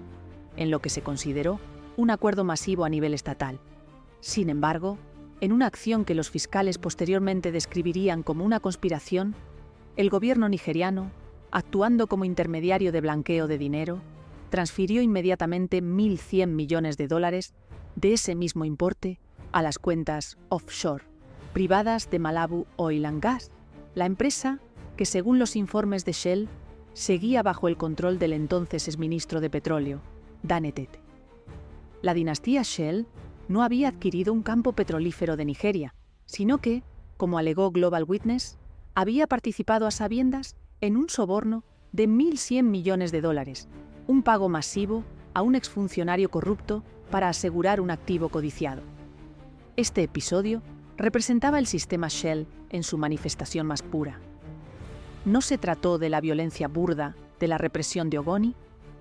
en lo que se consideró un acuerdo masivo a nivel estatal. Sin embargo, en una acción que los fiscales posteriormente describirían como una conspiración, el gobierno nigeriano, actuando como intermediario de blanqueo de dinero, transfirió inmediatamente $1.100 millones de ese mismo importe a las cuentas offshore, privadas de Malabu Oil and Gas, la empresa que, según los informes de Shell, seguía bajo el control del entonces exministro de Petróleo, Dan Etete. La dinastía Shell no había adquirido un campo petrolífero de Nigeria, sino que, como alegó Global Witness, había participado a sabiendas en un soborno de $1.100 millones, un pago masivo a un exfuncionario corrupto para asegurar un activo codiciado. Este episodio representaba el sistema Shell en su manifestación más pura. No se trató de la violencia burda de la represión de Ogoni,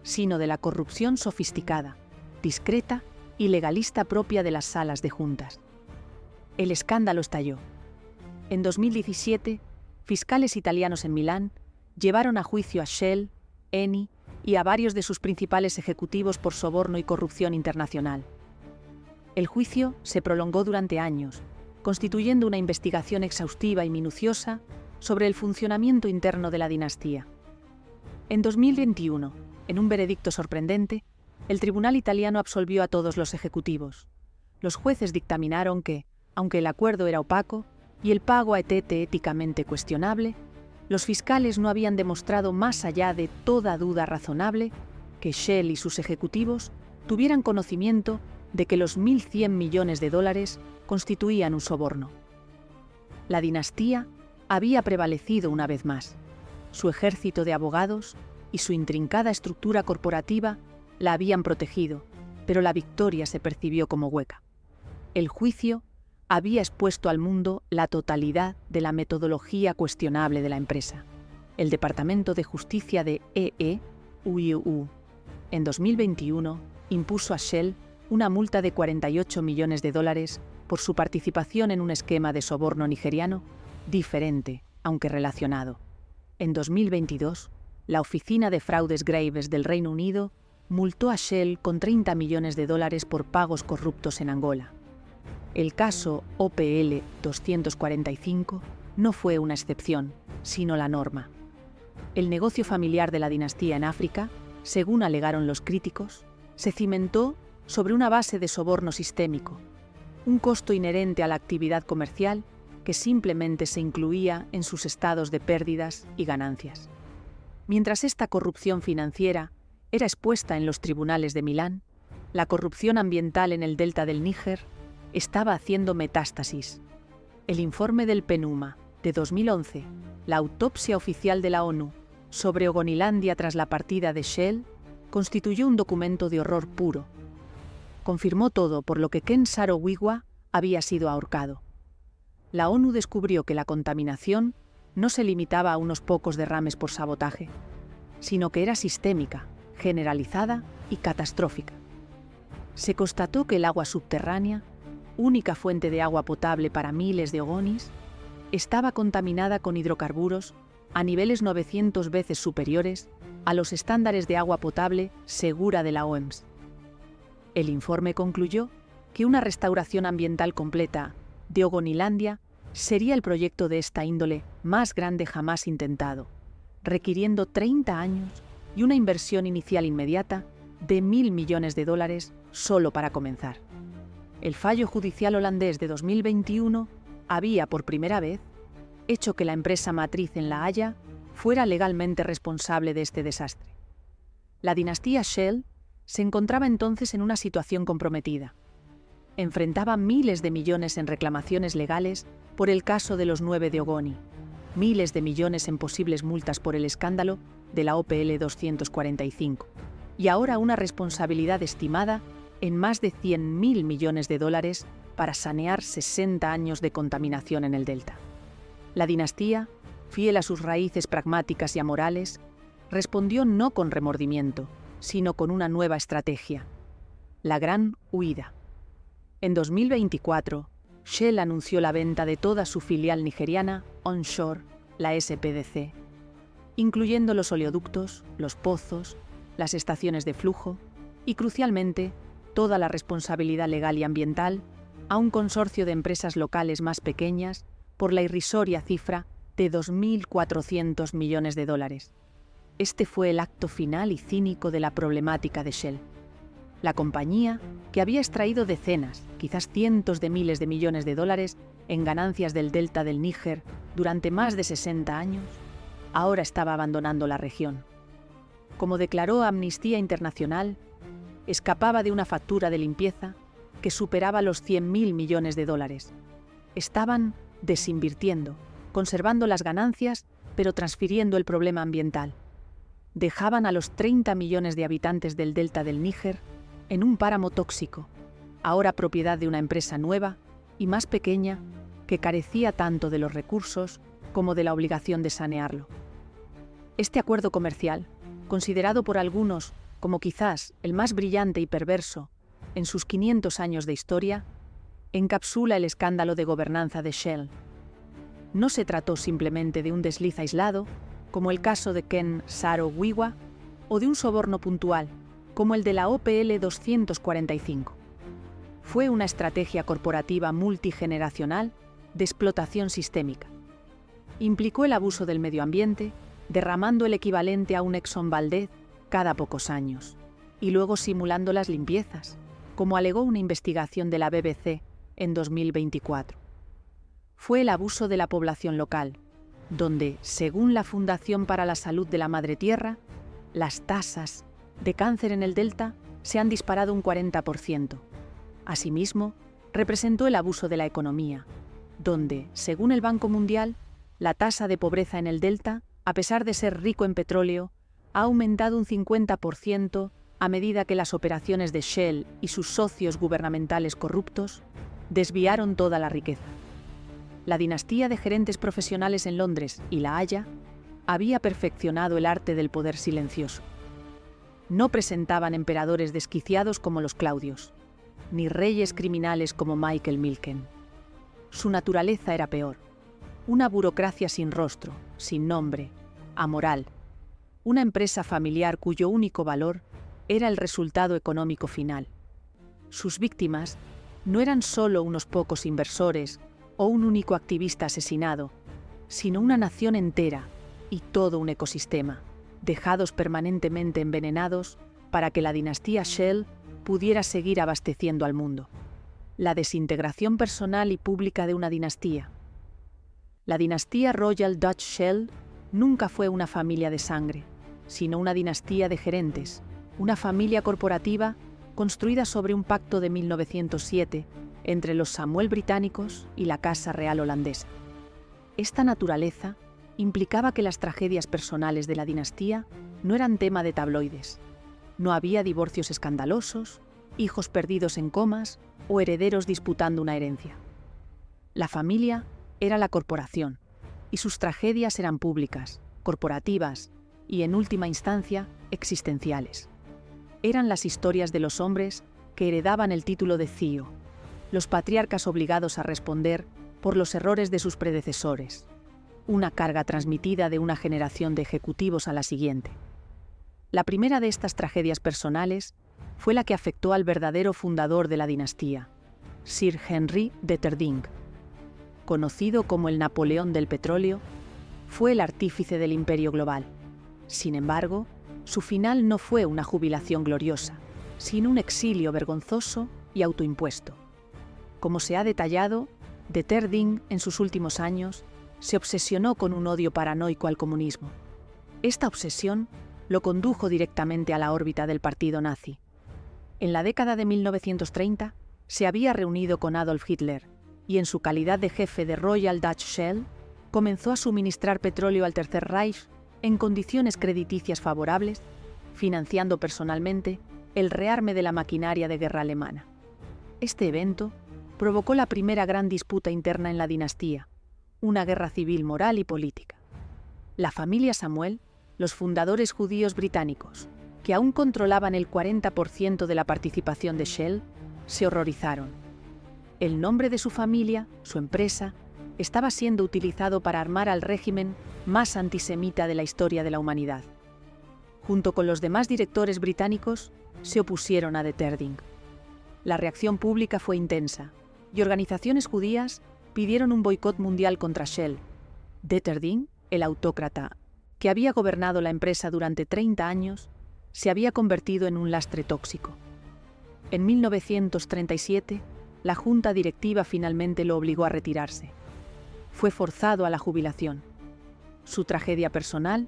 sino de la corrupción sofisticada, discreta y legalista propia de las salas de juntas. El escándalo estalló. En 2017, fiscales italianos en Milán llevaron a juicio a Shell, Eni y a varios de sus principales ejecutivos por soborno y corrupción internacional. El juicio se prolongó durante años, constituyendo una investigación exhaustiva y minuciosa sobre el funcionamiento interno de la dinastía. En 2021, en un veredicto sorprendente, el tribunal italiano absolvió a todos los ejecutivos. Los jueces dictaminaron que, aunque el acuerdo era opaco y el pago a Etete éticamente cuestionable, los fiscales no habían demostrado más allá de toda duda razonable que Shell y sus ejecutivos tuvieran conocimiento de que los $1.100 millones constituían un soborno. La dinastía había prevalecido una vez más. Su ejército de abogados y su intrincada estructura corporativa la habían protegido, pero la victoria se percibió como hueca. El juicio había expuesto al mundo la totalidad de la metodología cuestionable de la empresa. El Departamento de Justicia de EEUU, en 2021, impuso a Shell una multa de $48 millones por su participación en un esquema de soborno nigeriano diferente, aunque relacionado. En 2022, la Oficina de Fraudes Graves del Reino Unido multó a Shell con $30 millones por pagos corruptos en Angola. El caso OPL 245 no fue una excepción, sino la norma. El negocio familiar de la dinastía en África, según alegaron los críticos, se cimentó sobre una base de soborno sistémico, un costo inherente a la actividad comercial que simplemente se incluía en sus estados de pérdidas y ganancias. Mientras esta corrupción financiera era expuesta en los tribunales de Milán, la corrupción ambiental en el delta del Níger estaba haciendo metástasis. El informe del PNUMA de 2011, la autopsia oficial de la ONU sobre Ogonilandia tras la partida de Shell, constituyó un documento de horror puro. Confirmó todo por lo que Ken Saro-Wiwa había sido ahorcado. La ONU descubrió que la contaminación no se limitaba a unos pocos derrames por sabotaje, sino que era sistémica, generalizada y catastrófica. Se constató que el agua subterránea, única fuente de agua potable para miles de ogonis, estaba contaminada con hidrocarburos a niveles 900 veces superiores a los estándares de agua potable segura de la OMS. El informe concluyó que una restauración ambiental completa de Ogonilandia sería el proyecto de esta índole más grande jamás intentado, requiriendo 30 años y una inversión inicial inmediata de $1.000 millones solo para comenzar. El fallo judicial holandés de 2021 había, por primera vez, hecho que la empresa matriz en La Haya fuera legalmente responsable de este desastre. La dinastía Shell se encontraba entonces en una situación comprometida. Enfrentaba miles de millones en reclamaciones legales por el caso de los 9 de Ogoni, miles de millones en posibles multas por el escándalo de la OPL 245, y ahora una responsabilidad estimada en más de $100.000 millones para sanear 60 años de contaminación en el delta. La dinastía, fiel a sus raíces pragmáticas y amorales, respondió no con remordimiento, sino con una nueva estrategia: la gran huida. En 2024, Shell anunció la venta de toda su filial nigeriana onshore, la SPDC, incluyendo los oleoductos, los pozos, las estaciones de flujo y, crucialmente, toda la responsabilidad legal y ambiental a un consorcio de empresas locales más pequeñas por la irrisoria cifra de $2.400 millones. Este fue el acto final y cínico de la problemática de Shell. La compañía, que había extraído decenas, quizás cientos de miles de millones de dólares en ganancias del delta del Níger durante más de 60 años, ahora estaba abandonando la región. Como declaró Amnistía Internacional, escapaba de una factura de limpieza que superaba los $100.000 millones. Estaban desinvirtiendo, conservando las ganancias, pero transfiriendo el problema ambiental. Dejaban a los 30 millones de habitantes del delta del Níger en un páramo tóxico, ahora propiedad de una empresa nueva y más pequeña que carecía tanto de los recursos como de la obligación de sanearlo. Este acuerdo comercial, considerado por algunos como quizás el más brillante y perverso en sus 500 años de historia, encapsula el escándalo de gobernanza de Shell. No se trató simplemente de un desliz aislado, como el caso de Ken Saro-Wiwa, o de un soborno puntual, como el de la OPL 245. Fue una estrategia corporativa multigeneracional de explotación sistémica. Implicó el abuso del medio ambiente, derramando el equivalente a un Exxon Valdez cada pocos años, y luego simulando las limpiezas, como alegó una investigación de la BBC en 2024. Fue el abuso de la población local, donde, según la Fundación para la Salud de la Madre Tierra, las tasas de cáncer en el delta se han disparado un 40%. Asimismo, representó el abuso de la economía, donde, según el Banco Mundial, la tasa de pobreza en el delta, a pesar de ser rico en petróleo, ha aumentado un 50% a medida que las operaciones de Shell y sus socios gubernamentales corruptos desviaron toda la riqueza. La dinastía de gerentes profesionales en Londres y La Haya había perfeccionado el arte del poder silencioso. No presentaban emperadores desquiciados como los Claudios, ni reyes criminales como Michael Milken. Su naturaleza era peor: una burocracia sin rostro, sin nombre, amoral, una empresa familiar cuyo único valor era el resultado económico final. Sus víctimas no eran solo unos pocos inversores o un único activista asesinado, sino una nación entera y todo un ecosistema, dejados permanentemente envenenados para que la dinastía Shell pudiera seguir abasteciendo al mundo. La desintegración personal y pública de una dinastía. La dinastía Royal Dutch Shell nunca fue una familia de sangre, sino una dinastía de gerentes, una familia corporativa construida sobre un pacto de 1907 entre los Samuel británicos y la Casa Real holandesa. Esta naturaleza implicaba que las tragedias personales de la dinastía no eran tema de tabloides. No había divorcios escandalosos, hijos perdidos en comas o herederos disputando una herencia. La familia era la corporación, y sus tragedias eran públicas, corporativas y, en última instancia, existenciales. Eran las historias de los hombres que heredaban el título de CEO, los patriarcas obligados a responder por los errores de sus predecesores, una carga transmitida de una generación de ejecutivos a la siguiente. La primera de estas tragedias personales fue la que afectó al verdadero fundador de la dinastía, Sir Henry Detterding. Conocido como el Napoleón del petróleo, fue el artífice del imperio global. Sin embargo, su final no fue una jubilación gloriosa, sino un exilio vergonzoso y autoimpuesto. Como se ha detallado, Detterding, en sus últimos años, se obsesionó con un odio paranoico al comunismo. Esta obsesión lo condujo directamente a la órbita del partido nazi. En la década de 1930, se había reunido con Adolf Hitler y, en su calidad de jefe de Royal Dutch Shell, comenzó a suministrar petróleo al Tercer Reich en condiciones crediticias favorables, financiando personalmente el rearme de la maquinaria de guerra alemana. Este evento provocó la primera gran disputa interna en la dinastía, una guerra civil moral y política. La familia Samuel, los fundadores judíos británicos, que aún controlaban el 40% de la participación de Shell, se horrorizaron. El nombre de su familia, su empresa, estaba siendo utilizado para armar al régimen más antisemita de la historia de la humanidad. Junto con los demás directores británicos, se opusieron a Detterding. La reacción pública fue intensa, y organizaciones judías pidieron un boicot mundial contra Shell. Detterding, el autócrata, que había gobernado la empresa durante 30 años, se había convertido en un lastre tóxico. En 1937, la junta directiva finalmente lo obligó a retirarse. Fue forzado a la jubilación. Su tragedia personal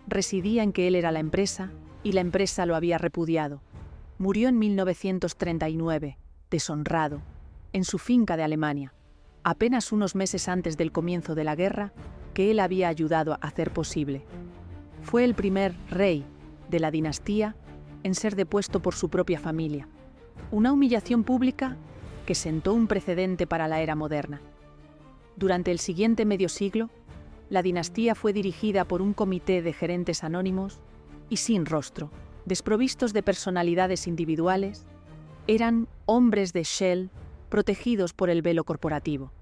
residía en que él era la empresa y la empresa lo había repudiado. Murió en 1939, deshonrado, en su finca de Alemania, apenas unos meses antes del comienzo de la guerra que él había ayudado a hacer posible. Fue el primer rey de la dinastía en ser depuesto por su propia familia, una humillación pública que sentó un precedente para la era moderna. Durante el siguiente medio siglo, la dinastía fue dirigida por un comité de gerentes anónimos y sin rostro, desprovistos de personalidades individuales, eran hombres de Shell protegidos por el velo corporativo.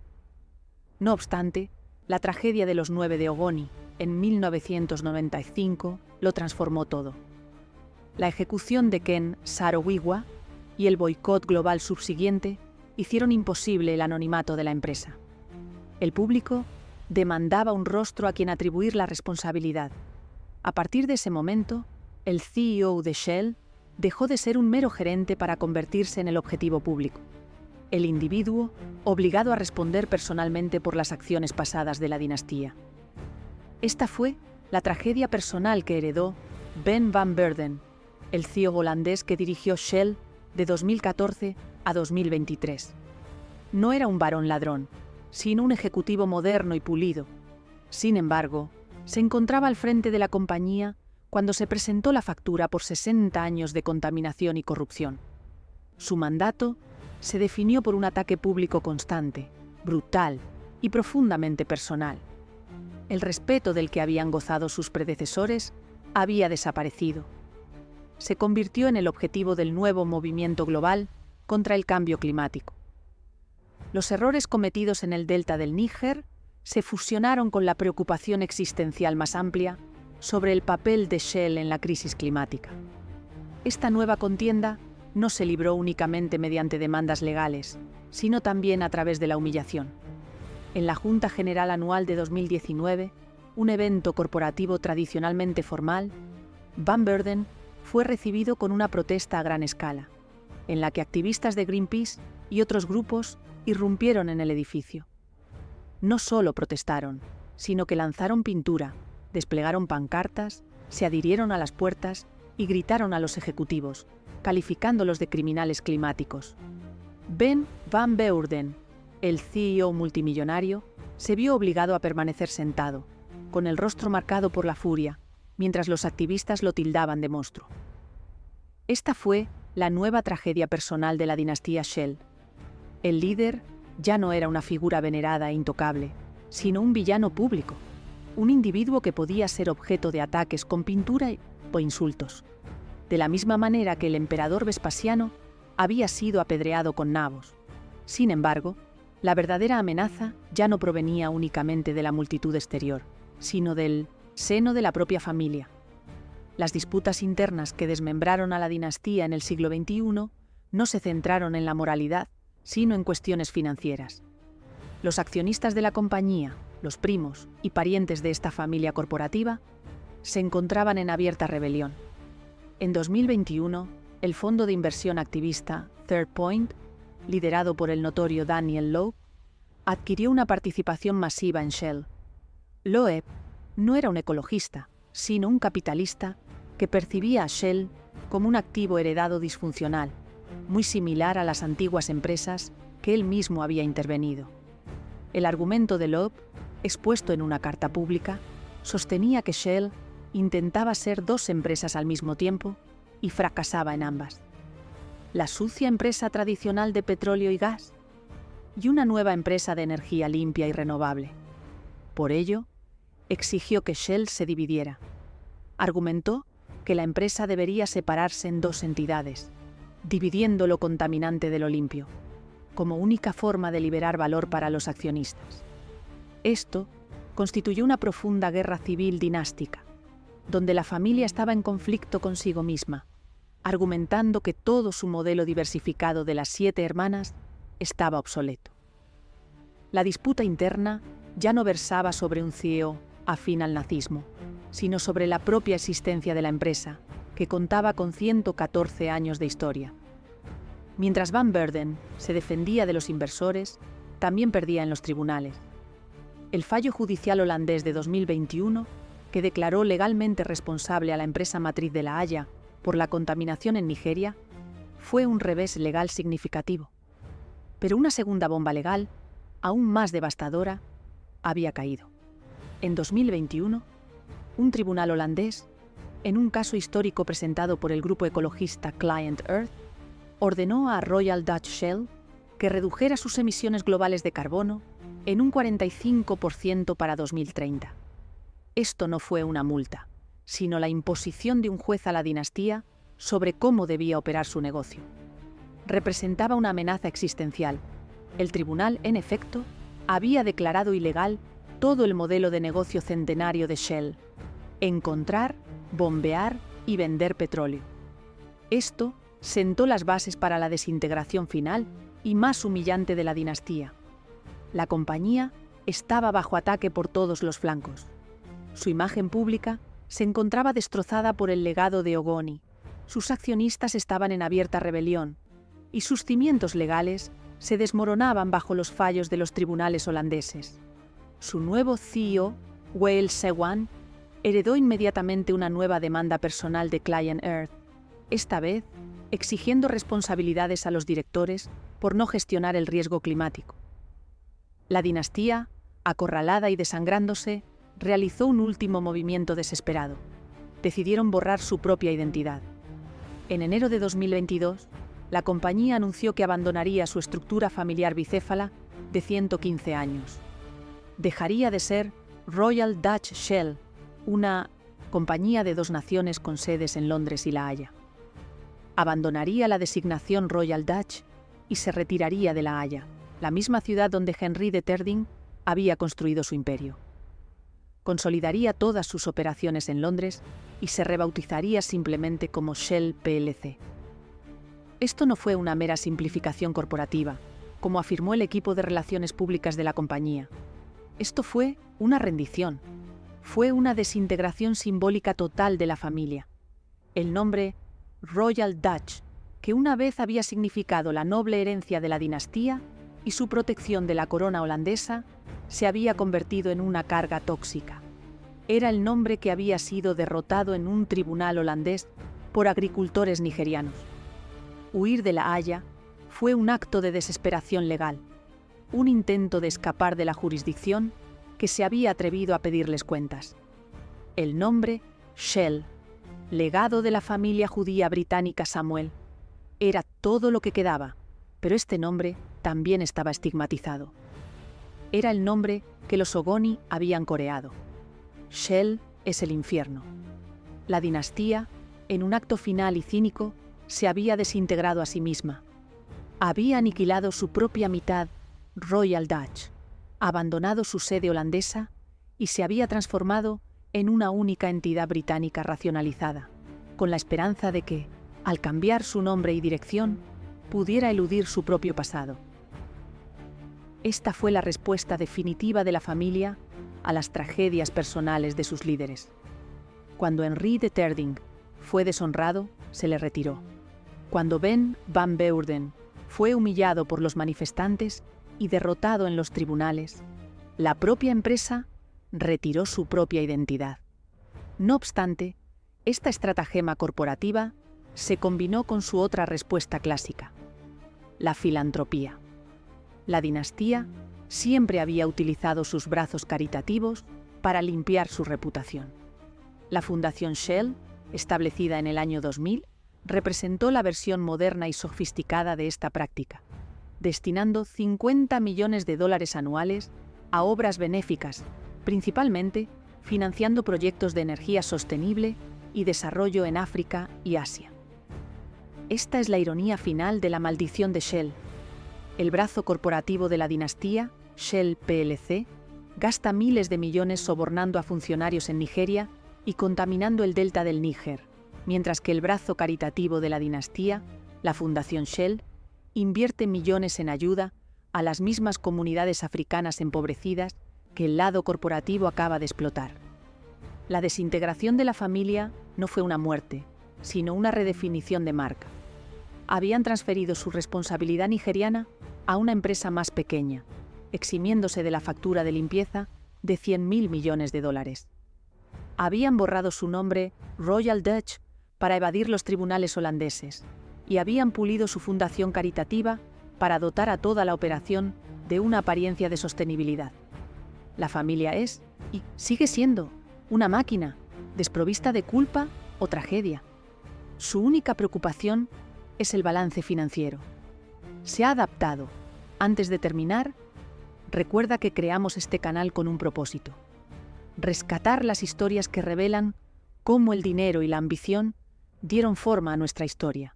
No obstante, la tragedia de los 9 de Ogoni, en 1995, lo transformó todo. La ejecución de Ken Saro-Wiwa y el boicot global subsiguiente hicieron imposible el anonimato de la empresa. El público demandaba un rostro a quien atribuir la responsabilidad. A partir de ese momento, el CEO de Shell dejó de ser un mero gerente para convertirse en el objetivo público. El individuo obligado a responder personalmente por las acciones pasadas de la dinastía. Esta fue la tragedia personal que heredó Ben van Beurden, el CEO holandés que dirigió Shell de 2014 a 2023. No era un varón ladrón, sino un ejecutivo moderno y pulido. Sin embargo, se encontraba al frente de la compañía cuando se presentó la factura por 60 años de contaminación y corrupción. Su mandato se definió por un ataque público constante, brutal y profundamente personal. El respeto del que habían gozado sus predecesores había desaparecido. Se convirtió en el objetivo del nuevo movimiento global contra el cambio climático. Los errores cometidos en el delta del Níger se fusionaron con la preocupación existencial más amplia sobre el papel de Shell en la crisis climática. Esta nueva contienda no se libró únicamente mediante demandas legales, sino también a través de la humillación. En la Junta General Anual de 2019, un evento corporativo tradicionalmente formal, Van Beurden fue recibido con una protesta a gran escala, en la que activistas de Greenpeace y otros grupos irrumpieron en el edificio. No solo protestaron, sino que lanzaron pintura, desplegaron pancartas, se adhirieron a las puertas y gritaron a los ejecutivos, calificándolos de criminales climáticos. Ben Van Beurden, el CEO multimillonario, se vio obligado a permanecer sentado, con el rostro marcado por la furia, mientras los activistas lo tildaban de monstruo. Esta fue la nueva tragedia personal de la dinastía Shell. El líder ya no era una figura venerada e intocable, sino un villano público, un individuo que podía ser objeto de ataques con pintura o insultos, de la misma manera que el emperador Vespasiano había sido apedreado con nabos. Sin embargo, la verdadera amenaza ya no provenía únicamente de la multitud exterior, sino del seno de la propia familia. Las disputas internas que desmembraron a la dinastía en el siglo XXI no se centraron en la moralidad, sino en cuestiones financieras. Los accionistas de la compañía, los primos y parientes de esta familia corporativa, se encontraban en abierta rebelión. En 2021, el fondo de inversión activista Third Point, liderado por el notorio Daniel Loeb, adquirió una participación masiva en Shell. Loeb no era un ecologista, sino un capitalista que percibía a Shell como un activo heredado disfuncional, muy similar a las antiguas empresas que él mismo había intervenido. El argumento de Loeb, expuesto en una carta pública, sostenía que Shell intentaba ser dos empresas al mismo tiempo y fracasaba en ambas. La sucia empresa tradicional de petróleo y gas y una nueva empresa de energía limpia y renovable. Por ello, exigió que Shell se dividiera. Argumentó que la empresa debería separarse en dos entidades, dividiendo lo contaminante de lo limpio, como única forma de liberar valor para los accionistas. Esto constituyó una profunda guerra civil dinástica, donde la familia estaba en conflicto consigo misma, argumentando que todo su modelo diversificado de las 7 hermanas estaba obsoleto. La disputa interna ya no versaba sobre un CEO afín al nazismo, sino sobre la propia existencia de la empresa, que contaba con 114 años de historia. Mientras Van Beurden se defendía de los inversores, también perdía en los tribunales. El fallo judicial holandés de 2021, que declaró legalmente responsable a la empresa matriz de La Haya por la contaminación en Nigeria, fue un revés legal significativo. Pero una segunda bomba legal, aún más devastadora, había caído. En 2021, un tribunal holandés, en un caso histórico presentado por el grupo ecologista Client Earth, ordenó a Royal Dutch Shell que redujera sus emisiones globales de carbono en un 45% para 2030. Esto no fue una multa, sino la imposición de un juez a la dinastía sobre cómo debía operar su negocio. Representaba una amenaza existencial. El tribunal, en efecto, había declarado ilegal todo el modelo de negocio centenario de Shell: encontrar, bombear y vender petróleo. Esto sentó las bases para la desintegración final y más humillante de la dinastía. La compañía estaba bajo ataque por todos los flancos. Su imagen pública se encontraba destrozada por el legado de Ogoni, sus accionistas estaban en abierta rebelión y sus cimientos legales se desmoronaban bajo los fallos de los tribunales holandeses. Su nuevo CEO, Wael Sewan, heredó inmediatamente una nueva demanda personal de Client Earth, esta vez exigiendo responsabilidades a los directores por no gestionar el riesgo climático. La dinastía, acorralada y desangrándose, realizó un último movimiento desesperado. Decidieron borrar su propia identidad. En enero de 2022, la compañía anunció que abandonaría su estructura familiar bicéfala de 115 años. Dejaría de ser Royal Dutch Shell, una compañía de 2 naciones con sedes en Londres y La Haya. Abandonaría la designación Royal Dutch y se retiraría de La Haya, la misma ciudad donde Henry de Terding había construido su imperio. Consolidaría todas sus operaciones en Londres y se rebautizaría simplemente como Shell plc. Esto no fue una mera simplificación corporativa, como afirmó el equipo de relaciones públicas de la compañía. Esto fue una rendición. Fue una desintegración simbólica total de la familia. El nombre Royal Dutch, que una vez había significado la noble herencia de la dinastía y su protección de la corona holandesa, se había convertido en una carga tóxica. Era el nombre que había sido derrotado en un tribunal holandés por agricultores nigerianos. Huir de La Haya fue un acto de desesperación legal, un intento de escapar de la jurisdicción que se había atrevido a pedirles cuentas. El nombre Shell, legado de la familia judía británica Samuel, era todo lo que quedaba, pero este nombre también estaba estigmatizado. Era el nombre que los Ogoni habían coreado. Shell es el infierno. La dinastía, en un acto final y cínico, se había desintegrado a sí misma. Había aniquilado su propia mitad, Royal Dutch, abandonado su sede holandesa y se había transformado en una única entidad británica racionalizada, con la esperanza de que, al cambiar su nombre y dirección, pudiera eludir su propio pasado. Esta fue la respuesta definitiva de la familia a las tragedias personales de sus líderes. Cuando Henri de Terding fue deshonrado, se le retiró. Cuando Ben van Beurden fue humillado por los manifestantes y derrotado en los tribunales, la propia empresa retiró su propia identidad. No obstante, esta estratagema corporativa se combinó con su otra respuesta clásica, la filantropía. La dinastía siempre había utilizado sus brazos caritativos para limpiar su reputación. La Fundación Shell, establecida en el año 2000, representó la versión moderna y sofisticada de esta práctica, destinando $50 millones anuales a obras benéficas, principalmente financiando proyectos de energía sostenible y desarrollo en África y Asia. Esta es la ironía final de la maldición de Shell. El brazo corporativo de la dinastía, Shell plc, gasta miles de millones sobornando a funcionarios en Nigeria y contaminando el delta del Níger, mientras que el brazo caritativo de la dinastía, la Fundación Shell, invierte millones en ayuda a las mismas comunidades africanas empobrecidas que el lado corporativo acaba de explotar. La desintegración de la familia no fue una muerte, sino una redefinición de marca. Habían transferido su responsabilidad nigeriana a una empresa más pequeña, eximiéndose de la factura de limpieza de $100.000 millones. Habían borrado su nombre Royal Dutch para evadir los tribunales holandeses y habían pulido su fundación caritativa para dotar a toda la operación de una apariencia de sostenibilidad. La familia es, y sigue siendo, una máquina, desprovista de culpa o tragedia. Su única preocupación es el balance financiero. Se ha adaptado. Antes de terminar, recuerda que creamos este canal con un propósito: rescatar las historias que revelan cómo el dinero y la ambición dieron forma a nuestra historia.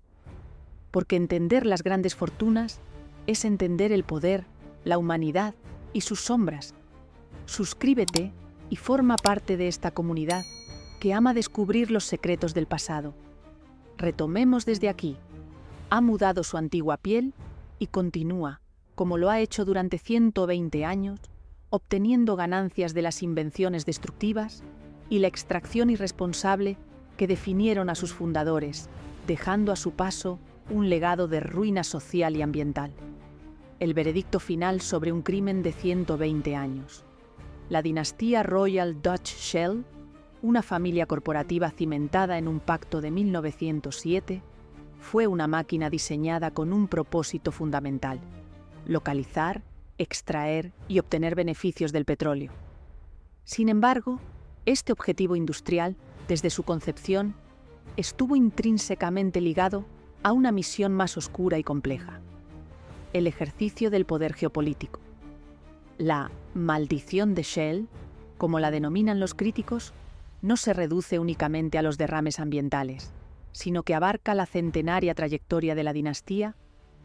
Porque entender las grandes fortunas es entender el poder, la humanidad y sus sombras. Suscríbete y forma parte de esta comunidad que ama descubrir los secretos del pasado. Retomemos desde aquí. Ha mudado su antigua piel y continúa, como lo ha hecho durante 120 años, obteniendo ganancias de las invenciones destructivas y la extracción irresponsable que definieron a sus fundadores, dejando a su paso un legado de ruina social y ambiental. El veredicto final sobre un crimen de 120 años. La dinastía Royal Dutch Shell, una familia corporativa cimentada en un pacto de 1907, fue una máquina diseñada con un propósito fundamental: localizar, extraer y obtener beneficios del petróleo. Sin embargo, este objetivo industrial, desde su concepción, estuvo intrínsecamente ligado a una misión más oscura y compleja: el ejercicio del poder geopolítico. La maldición de Shell, como la denominan los críticos, no se reduce únicamente a los derrames ambientales, sino que abarca la centenaria trayectoria de la dinastía,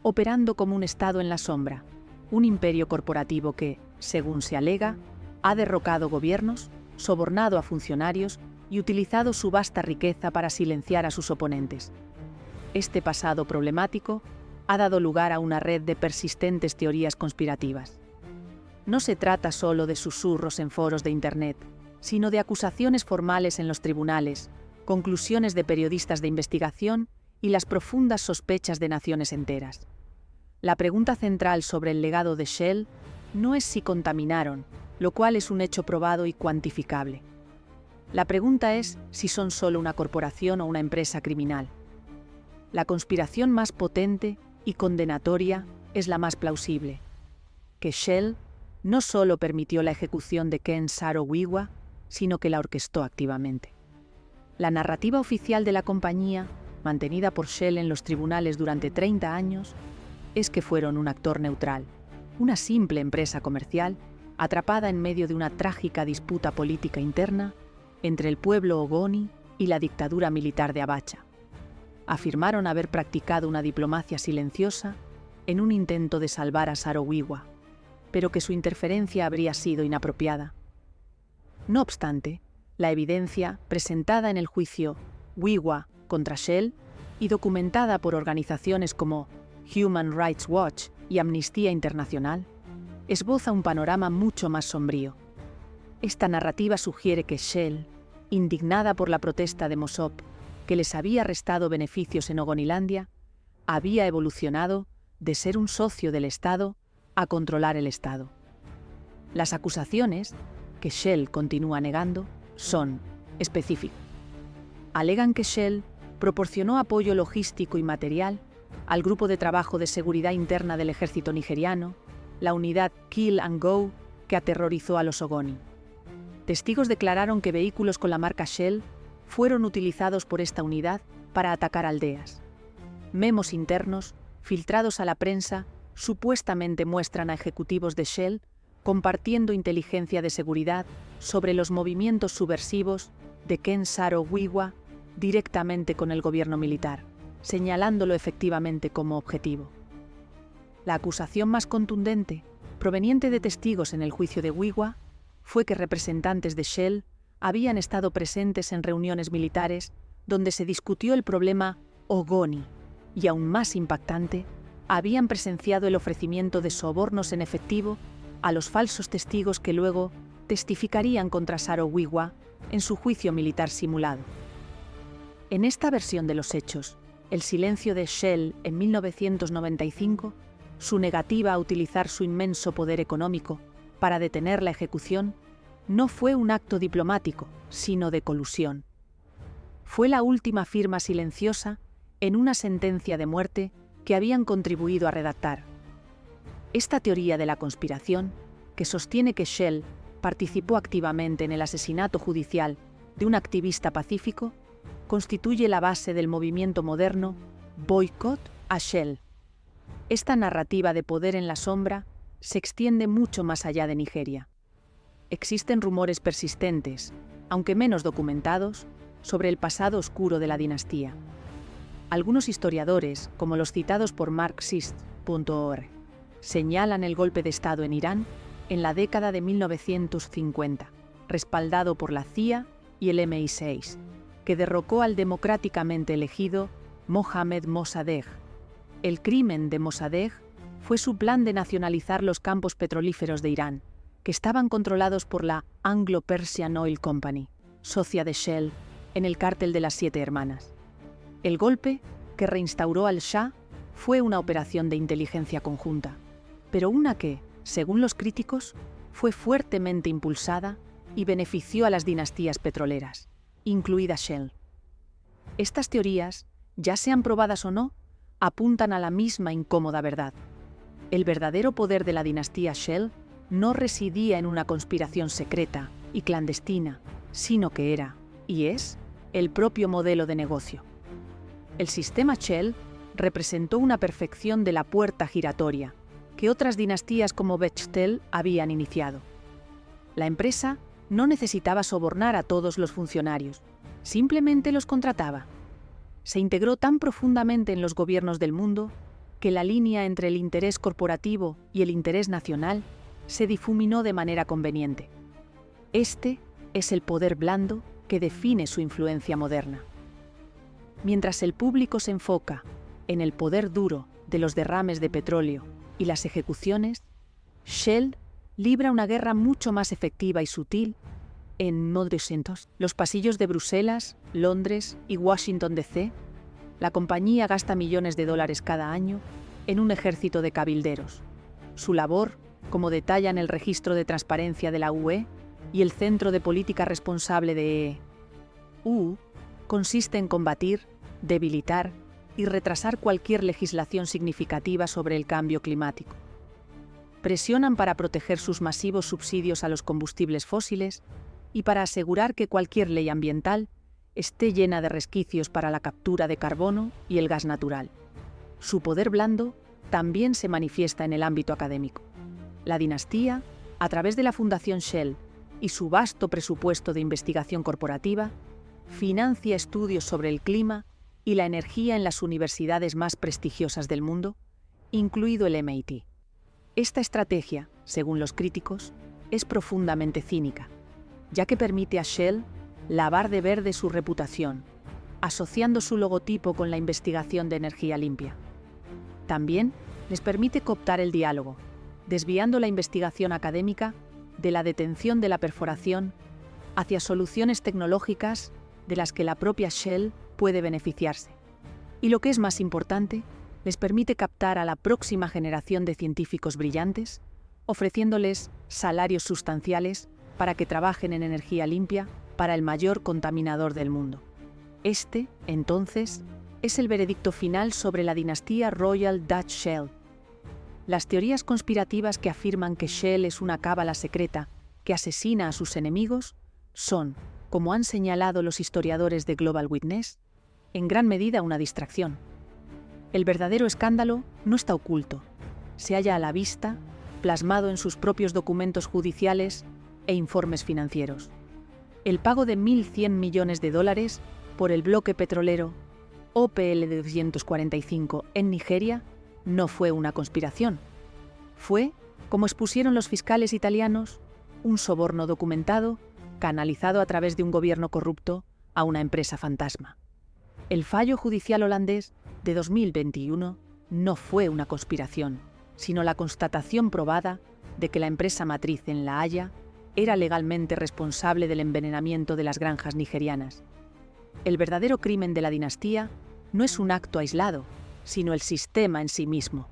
operando como un Estado en la sombra, un imperio corporativo que, según se alega, ha derrocado gobiernos, sobornado a funcionarios y utilizado su vasta riqueza para silenciar a sus oponentes. Este pasado problemático ha dado lugar a una red de persistentes teorías conspirativas. No se trata solo de susurros en foros de Internet, sino de acusaciones formales en los tribunales, conclusiones de periodistas de investigación y las profundas sospechas de naciones enteras. La pregunta central sobre el legado de Shell no es si contaminaron, lo cual es un hecho probado y cuantificable. La pregunta es si son solo una corporación o una empresa criminal. La conspiración más potente y condenatoria es la más plausible, que Shell no solo permitió la ejecución de Ken Saro-Wiwa, sino que la orquestó activamente. La narrativa oficial de la compañía, mantenida por Shell en los tribunales durante 30 años, es que fueron un actor neutral, una simple empresa comercial atrapada en medio de una trágica disputa política interna entre el pueblo ogoni y la dictadura militar de Abacha. Afirmaron haber practicado una diplomacia silenciosa en un intento de salvar a Saro-Wiwa, pero que su interferencia habría sido inapropiada. No obstante, la evidencia presentada en el juicio Wiwa contra Shell y documentada por organizaciones como Human Rights Watch y Amnistía Internacional esboza un panorama mucho más sombrío. Esta narrativa sugiere que Shell, indignada por la protesta de Mossop, que les había restado beneficios en Ogonilandia, había evolucionado de ser un socio del Estado a controlar el Estado. Las acusaciones, que Shell continúa negando, son específicas. Alegan que Shell proporcionó apoyo logístico y material al Grupo de Trabajo de Seguridad Interna del Ejército Nigeriano, la unidad Kill and Go, que aterrorizó a los Ogoni. Testigos declararon que vehículos con la marca Shell fueron utilizados por esta unidad para atacar aldeas. Memos internos, filtrados a la prensa, supuestamente muestran a ejecutivos de Shell compartiendo inteligencia de seguridad sobre los movimientos subversivos de Ken Saro-Wiwa directamente con el gobierno militar, señalándolo efectivamente como objetivo. La acusación más contundente, proveniente de testigos en el juicio de Wiwa, fue que representantes de Shell habían estado presentes en reuniones militares donde se discutió el problema Ogoni y, aún más impactante, habían presenciado el ofrecimiento de sobornos en efectivo a los falsos testigos que luego testificarían contra Saro-Wiwa en su juicio militar simulado. En esta versión de los hechos, el silencio de Shell en 1995, su negativa a utilizar su inmenso poder económico para detener la ejecución, no fue un acto diplomático, sino de colusión. Fue la última firma silenciosa en una sentencia de muerte que habían contribuido a redactar. Esta teoría de la conspiración, que sostiene que Shell participó activamente en el asesinato judicial de un activista pacífico, constituye la base del movimiento moderno Boicot a Shell. Esta narrativa de poder en la sombra se extiende mucho más allá de Nigeria. Existen rumores persistentes, aunque menos documentados, sobre el pasado oscuro de la dinastía. Algunos historiadores, como los citados por Marxist.org, señalan el golpe de Estado en Irán en la década de 1950, respaldado por la CIA y el MI6, que derrocó al democráticamente elegido Mohammad Mossadegh. El crimen de Mossadegh fue su plan de nacionalizar los campos petrolíferos de Irán, que estaban controlados por la Anglo-Persian Oil Company, socia de Shell, en el cártel de las Siete Hermanas. El golpe, que reinstauró al Shah, fue una operación de inteligencia conjunta, pero una que, según los críticos, fue fuertemente impulsada y benefició a las dinastías petroleras, incluida Shell. Estas teorías, ya sean probadas o no, apuntan a la misma incómoda verdad. El verdadero poder de la dinastía Shell no residía en una conspiración secreta y clandestina, sino que era, y es, el propio modelo de negocio. El sistema Shell representó una perfección de la puerta giratoria que otras dinastías como Bechtel habían iniciado. La empresa no necesitaba sobornar a todos los funcionarios, simplemente los contrataba. Se integró tan profundamente en los gobiernos del mundo que la línea entre el interés corporativo y el interés nacional se difuminó de manera conveniente. Este es el poder blando que define su influencia moderna. Mientras el público se enfoca en el poder duro de los derrames de petróleo y las ejecuciones, Shell libra una guerra mucho más efectiva y sutil en los pasillos de Bruselas, Londres y Washington DC. La compañía gasta millones de dólares cada año en un ejército de cabilderos. Su labor, como detalla en el registro de transparencia de la UE y el Centro de Política Responsable de EU, consiste en combatir, debilitar y retrasar cualquier legislación significativa sobre el cambio climático. Presionan para proteger sus masivos subsidios a los combustibles fósiles y para asegurar que cualquier ley ambiental esté llena de resquicios para la captura de carbono y el gas natural. Su poder blando también se manifiesta en el ámbito académico. La dinastía, a través de la Fundación Shell y su vasto presupuesto de investigación corporativa, financia estudios sobre el clima y la energía en las universidades más prestigiosas del mundo, incluido el MIT. Esta estrategia, según los críticos, es profundamente cínica, ya que permite a Shell lavar de verde su reputación, asociando su logotipo con la investigación de energía limpia. También les permite cooptar el diálogo, desviando la investigación académica de la detención de la perforación hacia soluciones tecnológicas de las que la propia Shell puede beneficiarse. Y lo que es más importante, les permite captar a la próxima generación de científicos brillantes, ofreciéndoles salarios sustanciales para que trabajen en energía limpia para el mayor contaminador del mundo. Este, entonces, es el veredicto final sobre la dinastía Royal Dutch Shell. Las teorías conspirativas que afirman que Shell es una cábala secreta que asesina a sus enemigos son, como han señalado los historiadores de Global Witness, en gran medida una distracción. El verdadero escándalo no está oculto, se halla a la vista, plasmado en sus propios documentos judiciales e informes financieros. El pago de 1.100 millones de dólares por el bloque petrolero OPL de 245 en Nigeria no fue una conspiración. Fue, como expusieron los fiscales italianos, un soborno documentado, canalizado a través de un gobierno corrupto a una empresa fantasma. El fallo judicial holandés de 2021 no fue una conspiración, sino la constatación probada de que la empresa matriz en La Haya era legalmente responsable del envenenamiento de las granjas nigerianas. El verdadero crimen de la dinastía no es un acto aislado, sino el sistema en sí mismo.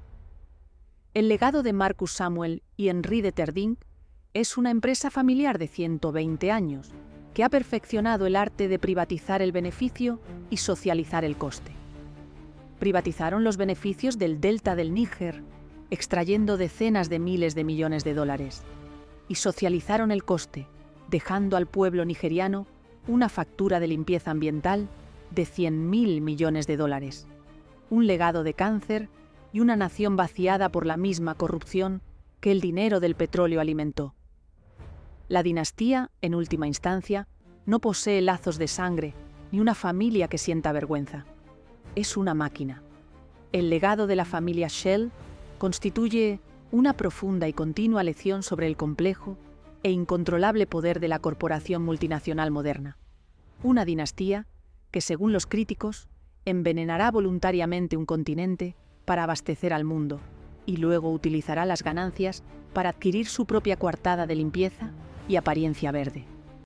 El legado de Marcus Samuel y Henri de Terdink es una empresa familiar de 120 años que ha perfeccionado el arte de privatizar el beneficio y socializar el coste. Privatizaron los beneficios del delta del Níger, extrayendo decenas de miles de millones de dólares, y socializaron el coste, dejando al pueblo nigeriano una factura de limpieza ambiental de 100.000 millones de dólares, un legado de cáncer y una nación vaciada por la misma corrupción que el dinero del petróleo alimentó. La dinastía, en última instancia, no posee lazos de sangre ni una familia que sienta vergüenza. Es una máquina. El legado de la familia Shell constituye una profunda y continua lección sobre el complejo e incontrolable poder de la corporación multinacional moderna. Una dinastía que, según los críticos, envenenará voluntariamente un continente para abastecer al mundo y luego utilizará las ganancias para adquirir su propia coartada de limpieza y apariencia verde.